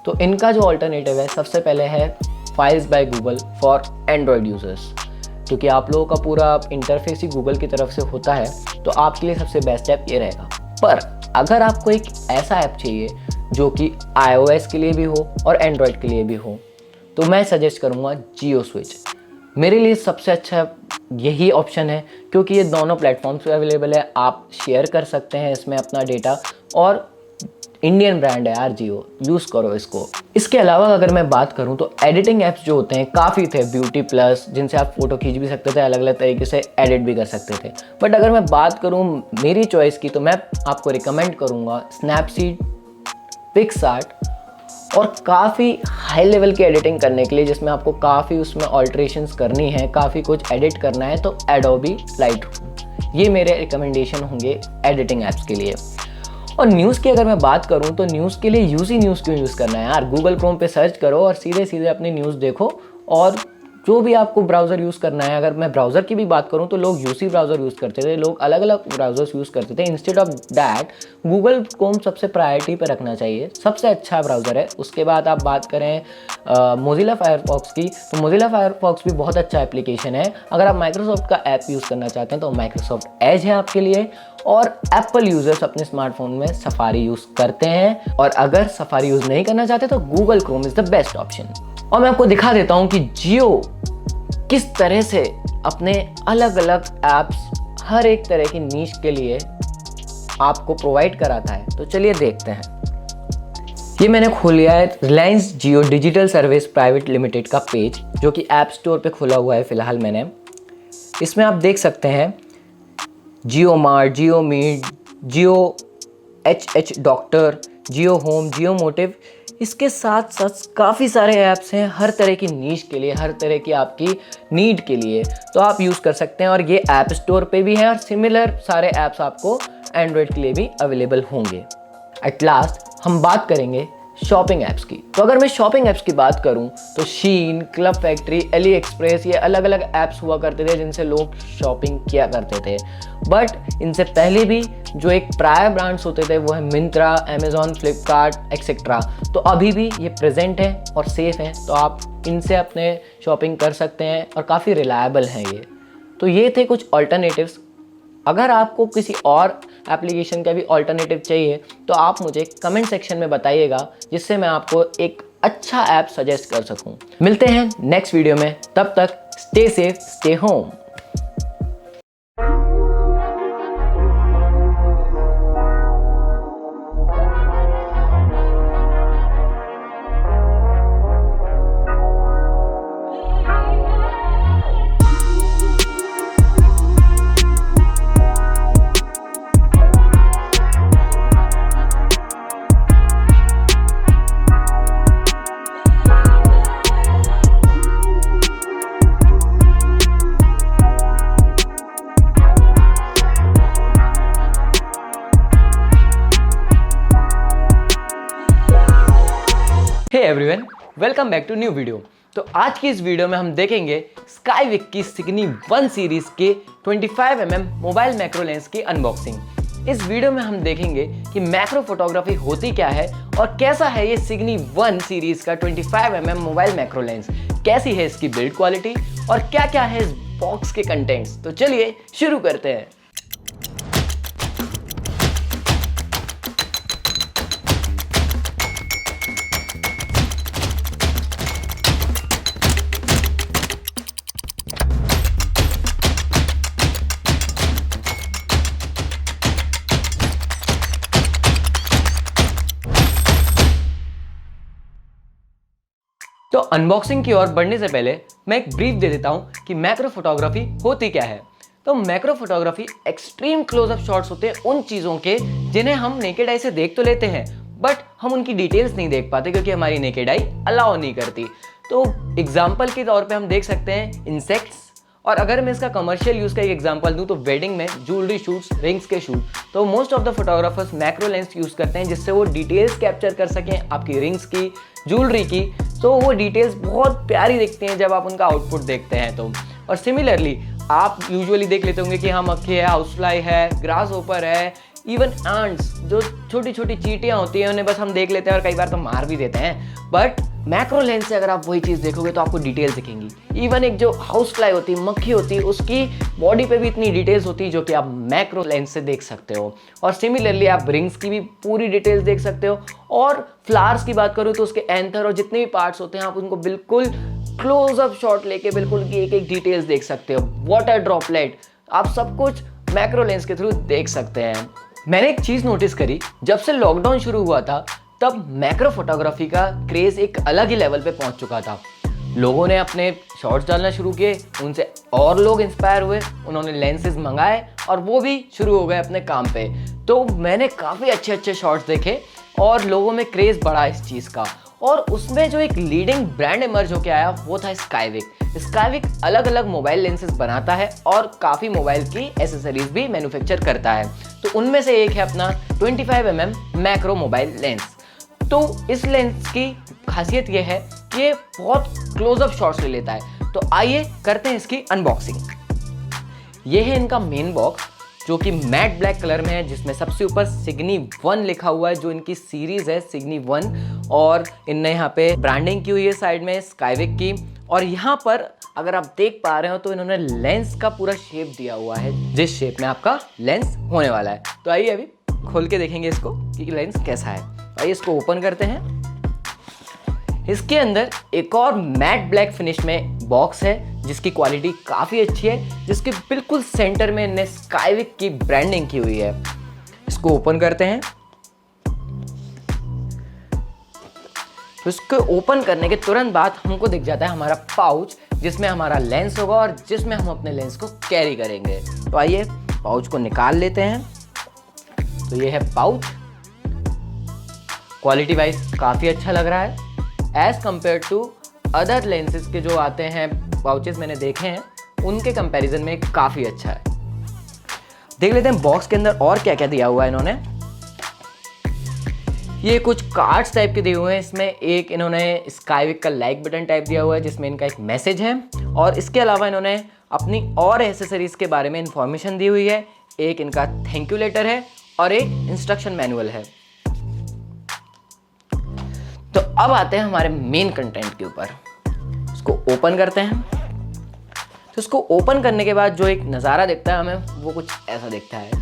तो इनका जो अल्टरनेटिव है सबसे पहले है files by Google for Android users. क्योंकि आप लोगों का पूरा इंटरफेस ही गूगल की तरफ से होता है तो आपके लिए सबसे बेस्ट ऐप ये रहेगा। पर अगर आपको एक ऐसा ऐप चाहिए जो कि iOS के लिए भी हो और एंड्रॉयड के लिए भी हो, तो मैं सजेस्ट करूँगा जियो स्विच। मेरे लिए सबसे अच्छा यही ऑप्शन है क्योंकि ये दोनों प्लेटफॉर्म्स पे अवेलेबल है, आप शेयर कर सकते हैं इसमें अपना डेटा, और इंडियन ब्रांड है यार जियो, यूज़ करो इसको। इसके अलावा अगर मैं बात करूं तो एडिटिंग ऐप्स जो होते हैं काफ़ी थे, ब्यूटी प्लस जिनसे आप फ़ोटो खींच भी सकते थे, अलग अलग तरीके से एडिट भी कर सकते थे। बट अगर मैं बात करूं मेरी चॉइस की तो मैं आपको रिकमेंड करूंगा स्नैपसीड, पिक्सआर्ट और काफ़ी हाई लेवल की एडिटिंग करने के लिए जिसमें आपको काफ़ी उसमें ऑल्ट्रेशंस करनी है, काफ़ी कुछ एडिट करना है, तो एडोबी लाइटरूम ये मेरे रिकमेंडेशन होंगे एडिटिंग ऐप्स के लिए। और न्यूज़ की अगर मैं बात करूं तो न्यूज़ के लिए यूज़ी न्यूज़ क्यों यूज़ करना है यार, गूगल क्रोम पे सर्च करो और सीधे सीधे अपनी न्यूज़ देखो और जो भी आपको ब्राउज़र यूज़ करना है, अगर मैं ब्राउज़र की भी बात करूं तो लोग यूसी ब्राउज़र यूज़ करते थे, लोग अलग अलग ब्राउज़र्स यूज़ करते थे। Instead of that Google Chrome सबसे प्रायोरिटी पर रखना चाहिए, सबसे अच्छा ब्राउज़र है। उसके बाद आप बात करें मोजिला फायरफॉक्स की, तो मोजिला फायरफॉक्स भी बहुत अच्छा एप्लीकेशन है। अगर आप माइक्रोसॉफ्ट का ऐप यूज़ करना चाहते हैं तो माइक्रोसॉफ्ट एज है आपके लिए। और एप्पल यूज़र्स अपने स्मार्टफोन में सफारी यूज़ करते हैं, और अगर सफारी यूज़ नहीं करना चाहते तो Google Chrome is the best option. और मैं आपको दिखा देता हूँ कि जियो किस तरह से अपने अलग अलग ऐप्स हर एक तरह की नीश के लिए आपको प्रोवाइड कराता है। तो चलिए देखते हैं। ये मैंने खोल लिया है रिलायंस जियो डिजिटल सर्विस प्राइवेट लिमिटेड का पेज, जो कि ऐप स्टोर पे खुला हुआ है फ़िलहाल मैंने। इसमें आप देख सकते हैं जियो मार्ट, जियो मीट, जियो एच डॉक्टर, जियो होम, जियो मोटिव, इसके साथ साथ काफ़ी सारे ऐप्स हैं हर तरह की नीश के लिए, हर तरह की आपकी नीड के लिए, तो आप यूज़ कर सकते हैं। और ये ऐप स्टोर पे भी है, और सिमिलर सारे ऐप्स आपको एंड्रॉयड के लिए भी अवेलेबल होंगे। एट लास्ट हम बात करेंगे शॉपिंग ऐप्स की। तो अगर मैं शॉपिंग ऐप्स की बात करूं तो शीन, क्लब फैक्ट्री, एली एक्सप्रेस, ये अलग अलग ऐप्स हुआ करते थे जिनसे लोग शॉपिंग किया करते थे। बट इनसे पहले भी जो एक प्रायर ब्रांड्स होते थे वो है मिंत्रा, अमेज़ॉन, फ्लिपकार्ट एक्सेट्रा। तो अभी भी ये प्रेजेंट है और सेफ़ हैं, तो आप इनसे अपने शॉपिंग कर सकते हैं और काफ़ी रिलायबल हैं ये। तो ये थे कुछ ऑल्टरनेटिव्स। अगर आपको किसी और एप्लीकेशन का भी ऑल्टरनेटिव चाहिए तो आप मुझे कमेंट सेक्शन में बताइएगा, जिससे मैं आपको एक अच्छा ऐप सजेस्ट कर सकूं। मिलते हैं नेक्स्ट वीडियो में, तब तक stay safe, stay home. Hey everyone, welcome back to new video. तो आज की इस वीडियो में हम देखेंगे स्काईविक की सिग्नी 1 सीरीज के 25mm मोबाइल मैक्रो लेंस की अनबॉक्सिंग। इस वीडियो में हम देखेंगे कि मैक्रो फोटोग्राफी होती क्या है और कैसा है ये सिग्नी 1 सीरीज का 25mm मोबाइल मैक्रो लेंस, कैसी है इसकी बिल्ड क्वालिटी और क्या क्या है इस बॉक्स के कंटेंट्स। तो चलिए शुरू करते हैं। तो अनबॉक्सिंग की ओर बढ़ने से पहले मैं एक ब्रीफ दे देता हूं कि मैक्रो फोटोग्राफी होती क्या है। तो macro photography extreme closeup shots होते हैं उन चीज़ों के जिन्हें हम नेकेड आई से देख तो लेते हैं, बट हम उनकी डिटेल्स नहीं देख पाते क्योंकि हमारी नेकेड आई अलाउ नहीं करती। तो एग्जाम्पल के तौर पे हम देख सकते हैं इंसेक्ट्स, और अगर मैं इसका कमर्शियल यूज़ का एक एग्जांपल दूं तो वेडिंग में ज्वेलरी शूट्स, रिंग्स के शूट, तो most of the photographers macro lens use करते हैं जिससे वो डिटेल्स कैप्चर कर सकें आपकी रिंग्स की, ज्वेलरी की। तो वो डिटेल्स बहुत प्यारी दिखती हैं जब आप उनका आउटपुट देखते हैं तो। और सिमिलरली आप यूजुअली देख लेते होंगे कि हाँ मक्खी है, हाउस फ्लाई है, ग्रास होपर है, इवन एंट्स, जो छोटी छोटी चींटियाँ होती हैं उन्हें बस हम देख लेते हैं और कई बार तो मार भी देते हैं। बट मैक्रो लेंस से अगर आप वही चीज़ देखोगे तो आपको डिटेल्स दिखेंगी। इवन एक जो हाउस फ्लाई होती है, मक्खी होती है, उसकी बॉडी पे भी इतनी डिटेल्स होती है जो कि आप मैक्रो लेंस से देख सकते हो। और सिमिलरली आप रिंग्स की भी पूरी डिटेल्स देख सकते हो। और फ्लावर्स की बात करूँ तो उसके एंथर और जितने भी पार्ट्स होते हैं आप उनको बिल्कुल क्लोजअप शॉट लेके बिल्कुल की एक एक डिटेल्स देख सकते हो। वाटर ड्रॉपलेट, आप सब कुछ मैक्रो लेंस के थ्रू देख सकते हैं। मैंने एक चीज़ नोटिस करी, जब से लॉकडाउन शुरू हुआ था तब मैक्रो फोटोग्राफी का क्रेज़ एक अलग ही लेवल पे पहुंच चुका था। लोगों ने अपने शॉट्स डालना शुरू किए, उनसे और लोग इंस्पायर हुए, उन्होंने लेंसेज मंगाए और वो भी शुरू हो गए अपने काम पे। तो मैंने काफ़ी अच्छे अच्छे शॉट्स देखे और लोगों में क्रेज़ बढ़ा इस चीज़ का। और उसमें जो एक लीडिंग ब्रांड इमर्ज होकर आया वो था स्काईविक। स्काईविक अलग अलग मोबाइल लेंसेज बनाता है और काफ़ी मोबाइल की एसेसरीज भी मैन्युफैक्चर करता है। तो उनमें से एक है अपना 25mm मैक्रो मोबाइल लेंस। तो इस लेंस की खासियत यह है कि ये बहुत क्लोजअप शॉट्स ले लेता है। तो आइए करते हैं इसकी अनबॉक्सिंग। ये है इनका मेन बॉक्स जो कि मैट ब्लैक कलर में है, जिसमें सबसे ऊपर सिग्नी 1 लिखा हुआ है, जो इनकी सीरीज है सिग्नी 1। और इनने यहाँ पे ब्रांडिंग की हुई है साइड में स्काईविक की। और यहाँ पर अगर आप देख पा रहे हो तो इन्होंने लेंस का पूरा शेप दिया हुआ है, जिस शेप में आपका लेंस होने वाला है। तो आइए अभी खोल के देखेंगे इसको कि लेंस कैसा है। आइए इसको ओपन करते हैं। इसके अंदर एक और मैट ब्लैक फिनिश में बॉक्स है जिसकी क्वालिटी काफ़ी अच्छी है, जिसके बिल्कुल सेंटर में इन्हें स्काईविक की ब्रांडिंग की हुई है। इसको ओपन करते हैं। तो इसको ओपन करने के तुरंत बाद हमको दिख जाता है हमारा पाउच, जिसमें हमारा लेंस होगा और जिसमें हम अपने लेंस को कैरी करेंगे। तो आइए पाउच को निकाल लेते हैं। तो ये है पाउच। क्वालिटी वाइज काफ़ी अच्छा लग रहा है as compared to other lenses के जो आते हैं पाउचेस मैंने देखे हैं, उनके कंपैरिजन में काफ़ी अच्छा है। देख लेते हैं बॉक्स के अंदर और क्या क्या दिया हुआ है इन्होंने। ये कुछ कार्ड्स टाइप के दिए हुए हैं। इसमें एक इन्होंने स्काईविक का लाइक बटन टाइप दिया हुआ है जिसमें इनका एक मैसेज है, और इसके अलावा इन्होंने अपनी और एसेसरीज के बारे में इंफॉर्मेशन दी हुई है। एक इनका थैंक यू लेटर है और एक इंस्ट्रक्शन मैनुअल है। तो अब आते हैं हमारे मेन कंटेंट के ऊपर। इसको ओपन करते हैं। तो इसको ओपन करने के बाद जो एक नज़ारा दिखता है हमें, वो कुछ ऐसा दिखता है।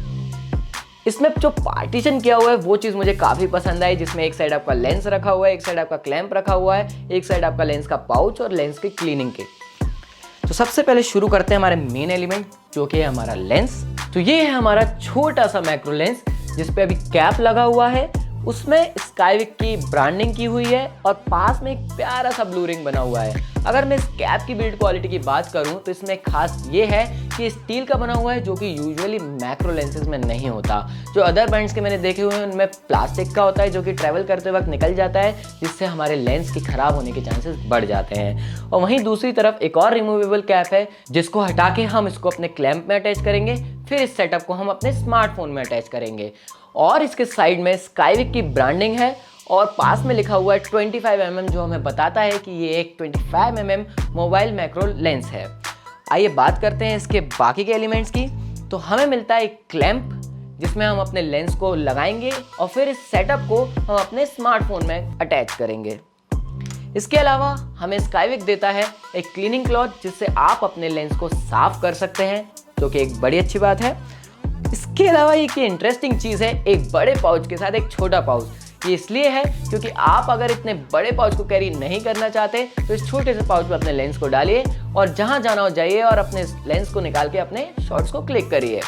इसमें जो पार्टीशन किया हुआ है वो चीज़ मुझे काफ़ी पसंद आई, जिसमें एक साइड आपका लेंस रखा हुआ है, एक साइड आपका क्लैंप रखा हुआ है, एक साइड आपका लेंस का पाउच और लेंस की क्लीनिंग किट। तो सबसे पहले शुरू करते हैं हमारे मेन एलिमेंट जो कि है हमारा लेंस। तो ये है हमारा छोटा सा मैक्रो लेंस जिसपे अभी कैप लगा हुआ है, उसमें स्काईविक की ब्रांडिंग की हुई है और पास में एक प्यारा सा ब्लू रिंग बना हुआ है। अगर मैं इस कैप की बिल्ड क्वालिटी की बात करूं तो इसमें खास ये है कि स्टील का बना हुआ है, जो कि यूजुअली मैक्रो लेंसेज में नहीं होता। जो अदर ब्रांड्स के मैंने देखे हुए हैं उनमें प्लास्टिक का होता है, जो कि ट्रैवल करते वक्त निकल जाता है, जिससे हमारे लेंस के खराब होने के चांसेस बढ़ जाते हैं। और वहीं दूसरी तरफ एक और रिमूवेबल कैप है जिसको हटा के हम इसको अपने क्लैंप में अटैच करेंगे, फिर इस सेटअप को हम अपने स्मार्टफोन में अटैच करेंगे। और इसके साइड में स्काईविक की ब्रांडिंग है और पास में लिखा हुआ है 25 mm, जो हमें बताता है कि ये एक 25 mm मोबाइल मैक्रो लेंस है। आइए बात करते हैं इसके बाकी के एलिमेंट्स की। तो हमें मिलता है एक क्लैंप जिसमें हम अपने लेंस को लगाएंगे और फिर इस सेटअप को हम अपने स्मार्टफोन में अटैच करेंगे। इसके अलावा हमें स्काईविक देता है एक क्लीनिंग क्लॉथ जिससे आप अपने लेंस को साफ कर सकते हैं, जो कि एक बड़ी अच्छी बात है। इसके अलावा एक इंटरेस्टिंग चीज़ है, एक बड़े पाउच के साथ एक छोटा पाउच। ये इसलिए है क्योंकि आप अगर इतने बड़े पाउच को कैरी नहीं करना चाहते तो इस छोटे से पाउच में अपने लेंस को डालिए और जहां जाना हो जाइए और अपने लेंस को निकाल के अपने शॉट्स को क्लिक करिए।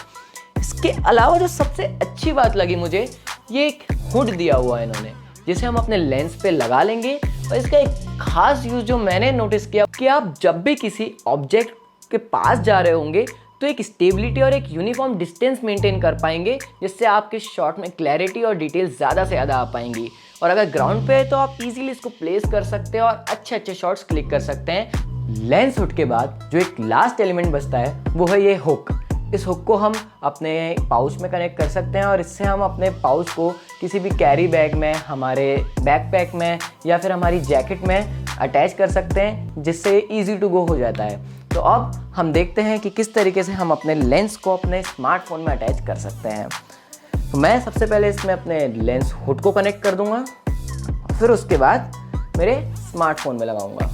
इसके अलावा जो सबसे अच्छी बात लगी मुझे, ये एक हुड दिया हुआ है इन्होंने, जिसे हम अपने लेंस पे लगा लेंगे। और इसका एक खास यूज़ जो मैंने नोटिस किया कि आप जब भी किसी ऑब्जेक्ट के पास जा रहे होंगे तो एक स्टेबिलिटी और एक यूनिफॉर्म डिस्टेंस मेंटेन कर पाएंगे, जिससे आपके शॉट में क्लैरिटी और डिटेल ज़्यादा से ज़्यादा आ पाएंगी। और अगर ग्राउंड पे है तो आप इजीली इसको प्लेस कर सकते हैं और अच्छे अच्छे शॉट्स क्लिक कर सकते हैं। लेंस हुड के बाद जो एक लास्ट एलिमेंट बचता है वो है ये हुक। इस हुक को हम अपने पाउच में कनेक्ट कर सकते हैं और इससे हम अपने पाउच को किसी भी कैरी बैग में, हमारे बैकपैक में या फिर हमारी जैकेट में अटैच कर सकते हैं, जिससे ईजी टू गो हो जाता है। तो अब हम देखते हैं कि किस तरीके से हम अपने लेंस को अपने स्मार्टफोन में अटैच कर सकते हैं। तो मैं सबसे पहले इसमें अपने लेंस हुड को कनेक्ट कर दूंगा, फिर उसके बाद मेरे स्मार्टफोन में लगाऊंगा।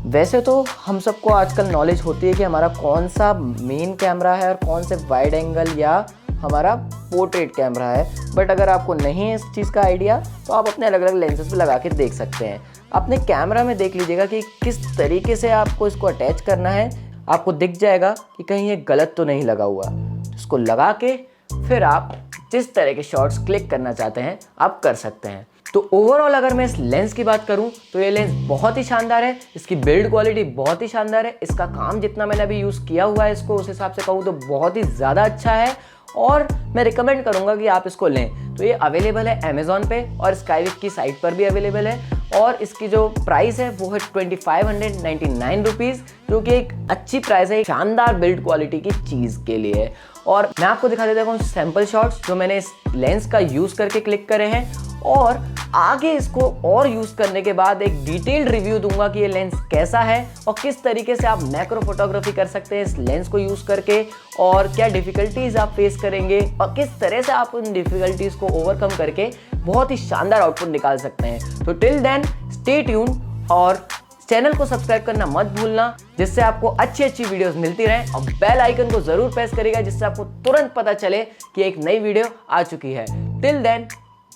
वैसे तो हम सबको आजकल नॉलेज होती है कि हमारा कौन सा मेन कैमरा है और कौन से वाइड एंगल या हमारा पोर्ट्रेट कैमरा है, बट अगर आपको नहीं है इस चीज़ का आइडिया तो आप अपने अलग अलग लेंसेज पे लगा के देख सकते हैं। अपने कैमरा में देख लीजिएगा कि किस तरीके से आपको इसको अटैच करना है। आपको दिख जाएगा कि कहीं ये गलत तो नहीं लगा हुआ। इसको लगा के फिर आप जिस तरह के शॉट्स क्लिक करना चाहते हैं आप कर सकते हैं। तो ओवरऑल अगर मैं इस लेंस की बात करूं तो ये लेंस बहुत ही शानदार है। इसकी बिल्ड क्वालिटी बहुत ही शानदार है। इसका काम जितना मैंने अभी यूज़ किया हुआ है इसको, उस हिसाब से कहूँ तो बहुत ही ज़्यादा अच्छा है और मैं रिकमेंड करूंगा कि आप इसको लें। तो ये अवेलेबल है अमेज़ॉन पे और स्काईविक की साइट पर भी अवेलेबल है और इसकी जो प्राइस है वो है 2599 रुपीज़, जो कि एक अच्छी प्राइस है शानदार बिल्ड क्वालिटी की चीज़ के लिए। और मैं आपको दिखा देता हूँ सैम्पल शॉट्स जो मैंने इस लेंस का यूज़ करके क्लिक करे हैं और आगे इसको और यूज़ करने के बाद एक डिटेल्ड रिव्यू दूंगा कि ये लेंस कैसा है और किस तरीके से आप मैक्रो फोटोग्राफी कर सकते हैं इस लेंस को यूज़ करके, और क्या डिफ़िकल्टीज आप फेस करेंगे और किस तरह से आप उन डिफ़िकल्टीज को ओवरकम करके बहुत ही शानदार आउटपुट निकाल सकते हैं। तो टिल देन स्टे ट्यून और चैनल को सब्सक्राइब करना मत भूलना, जिससे आपको अच्छी वीडियोस मिलती रहें, और बेल आइकन को जरूर प्रेस करिएगा जिससे आपको तुरंत पता चले कि एक नई वीडियो आ चुकी है। Till then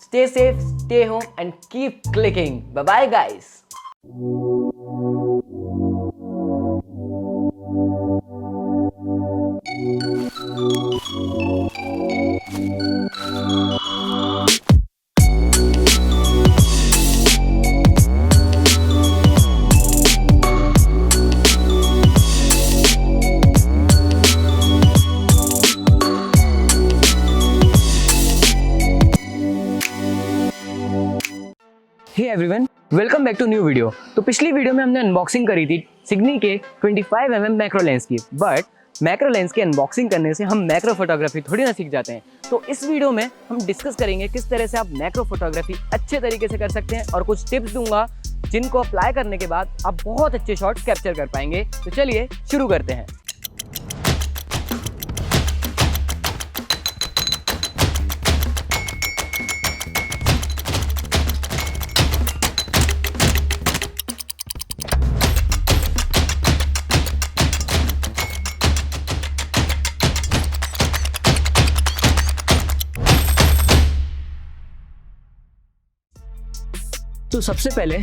stay safe, stay home and keep clicking. Bye bye guys. Hey everyone, welcome back to new video. तो पिछली वीडियो में हमने अनबॉक्सिंग करी थी सिग्नी के 25mm मैक्रो लेंस की, बट मैक्रो लेंस की अनबॉक्सिंग करने से हम मैक्रो फोटोग्राफी थोड़ी ना सीख जाते हैं। तो इस वीडियो में हम डिस्कस करेंगे किस तरह से आप मैक्रो फोटोग्राफी अच्छे तरीके से कर सकते हैं, और कुछ टिप्स दूंगा जिनको अप्लाई करने के बाद आप बहुत अच्छे शॉट्स कैप्चर कर पाएंगे। तो चलिए शुरू करते हैं। तो सबसे पहले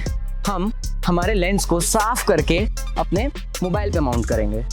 हम हमारे लेंस को साफ करके अपने मोबाइल पे माउंट करेंगे।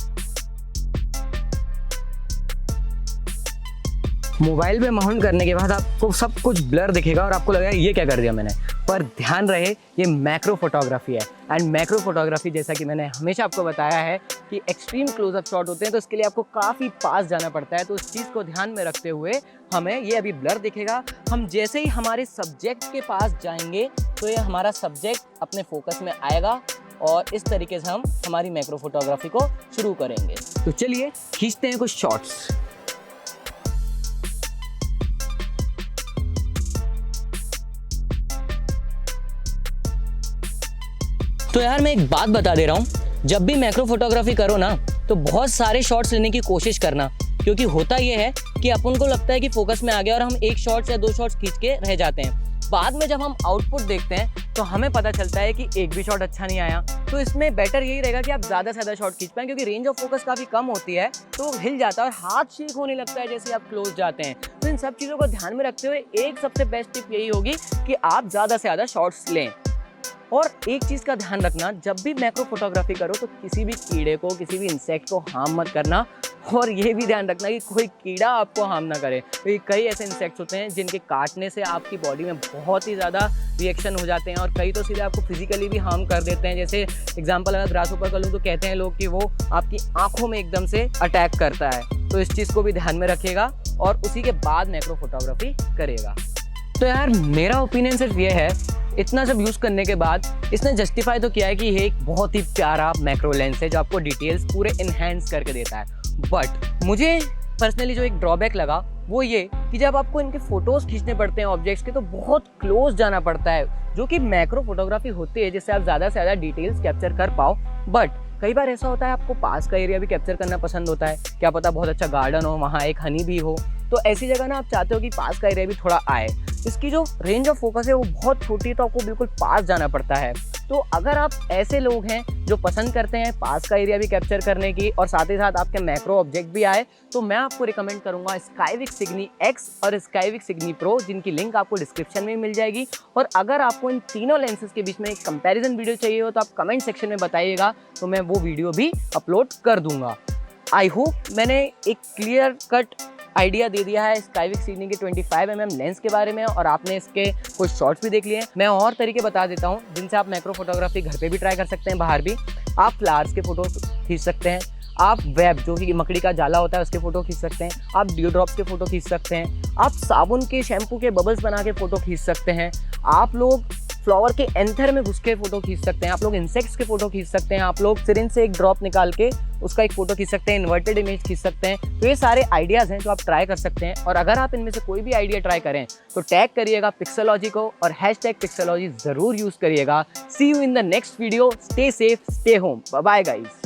मोबाइल पे माउंट करने के बाद आपको सब कुछ ब्लर दिखेगा और आपको लगेगा ये क्या कर दिया मैंने, पर ध्यान रहे ये मैक्रो फोटोग्राफी है। एंड मैक्रो फोटोग्राफी, जैसा कि मैंने हमेशा आपको बताया है कि एक्सट्रीम क्लोजअप शॉट होते हैं, तो इसके लिए आपको काफ़ी पास जाना पड़ता है। तो इस चीज़ को ध्यान में रखते हुए हमें ये अभी ब्लर दिखेगा, हम जैसे ही हमारे सब्जेक्ट के पास जाएंगे तो ये हमारा सब्जेक्ट अपने फोकस में आएगा, और इस तरीके से हम हमारी मैक्रो फोटोग्राफी को शुरू करेंगे। तो चलिए खींचते हैं कुछ शॉट्स। तो यार मैं एक बात बता दे रहा हूँ, जब भी मैक्रो फोटोग्राफी करो ना तो बहुत सारे शॉट्स लेने की कोशिश करना, क्योंकि होता ये है कि अपन को लगता है कि फोकस में आ गया और हम एक शॉट या दो शॉट्स खींच के रह जाते हैं। बाद में जब हम आउटपुट देखते हैं तो हमें पता चलता है कि एक भी शॉट अच्छा नहीं आया। तो इसमें बेटर यही रहेगा कि आप ज़्यादा से ज़्यादा शॉट खींच पाएं, क्योंकि रेंज ऑफ फोकस काफ़ी कम होती है तो हिल जाता है और हाथ शेक होने लगता है जैसे आप क्लोज जाते हैं। तो इन सब चीज़ों को ध्यान में रखते हुए एक सबसे बेस्ट टिप यही होगी कि आप ज़्यादा से ज़्यादा शॉट्स लें। और एक चीज़ का ध्यान रखना, जब भी मैक्रो फोटोग्राफी करो तो किसी भी कीड़े को, किसी भी इंसेक्ट को हार्म मत करना, और ये भी ध्यान रखना कि कोई कीड़ा आपको हार्म ना करे। तो कई ऐसे इंसेक्ट्स होते हैं जिनके काटने से आपकी बॉडी में बहुत ही ज़्यादा रिएक्शन हो जाते हैं, और कई तो सीधे आपको फिजिकली भी हार्म कर देते हैं। जैसे एग्जांपल अगर ग्रासहोपर का लूँ तो कहते हैं लोग कि वो आपकी आँखों में एकदम से अटैक करता है। तो इस चीज़ को भी ध्यान में रखिएगा और उसी के बाद मैक्रो फोटोग्राफी करेगा। तो यार मेरा ओपिनियन सिर्फ ये है, इतना सब यूज़ करने के बाद इसने जस्टिफाई तो किया है कि ये एक बहुत ही प्यारा मैक्रो लेंस है जो आपको डिटेल्स पूरे इन्हेंस करके देता है। बट मुझे पर्सनली जो एक ड्रॉबैक लगा वो ये कि जब आपको इनके फोटोज़ खींचने पड़ते हैं ऑब्जेक्ट्स के, तो बहुत क्लोज जाना पड़ता है, जो कि मैक्रो फोटोग्राफी होती है जिससे आप ज़्यादा से ज़्यादा डिटेल्स कैप्चर कर पाओ। बट कई बार ऐसा होता है आपको पास का एरिया भी कैप्चर करना पसंद होता है, क्या पता बहुत अच्छा गार्डन हो, वहाँ एक हनी भी हो, तो ऐसी जगह ना आप चाहते हो कि पास का एरिया भी थोड़ा आए। इसकी जो रेंज ऑफ फोकस है वो बहुत छोटी है, तो आपको बिल्कुल पास जाना पड़ता है। तो अगर आप ऐसे लोग हैं जो पसंद करते हैं पास का एरिया भी कैप्चर करने की और साथ ही साथ आपके मैक्रो ऑब्जेक्ट भी आए, तो मैं आपको रिकमेंड करूंगा स्काईविक सिग्नी X और स्काईविक सिग्नी प्रो, जिनकी लिंक आपको डिस्क्रिप्शन में मिल जाएगी। और अगर आपको इन तीनों लेंसेज के बीच में एक कंपैरिजन वीडियो चाहिए हो तो आप कमेंट सेक्शन में बताइएगा, तो मैं वो वीडियो भी अपलोड कर दूंगा। आई होप मैंने एक क्लियर कट आइडिया दे दिया है स्काईविक सिग्नी के 25mm लेंस के बारे में, और आपने इसके कुछ शॉट्स भी देख लिए हैं। मैं और तरीके बता देता हूँ जिनसे आप मैक्रो फोटोग्राफी घर पे भी ट्राई कर सकते हैं, बाहर भी। आप फ्लावर्स के फोटो खींच सकते हैं, आप वेब जो कि मकड़ी का जाला होता है उसके फोटो खींच सकते हैं, आप ड्यू ड्रॉप्स के फोटो खींच सकते हैं, आप साबुन के शैम्पू के बबल्स बना के फोटो खींच सकते हैं, आप लोग फ्लावर के एंथर में घुस के फोटो खींच सकते हैं, आप लोग इंसेक्ट्स के फोटो खींच सकते हैं, आप लोग सिरिंज से एक ड्रॉप निकाल के उसका एक फोटो खींच सकते हैं, इन्वर्टेड इमेज खींच सकते हैं। तो ये सारे आइडियाज़ हैं जो आप ट्राई कर सकते हैं। और अगर आप इनमें से कोई भी आइडिया ट्राई करें तो टैग करिएगा पिक्सेलॉजी को और #पिक्सेलॉजी ज़रूर यूज़ करिएगा। See you in the next video. Stay safe, stay home, bye bye guys.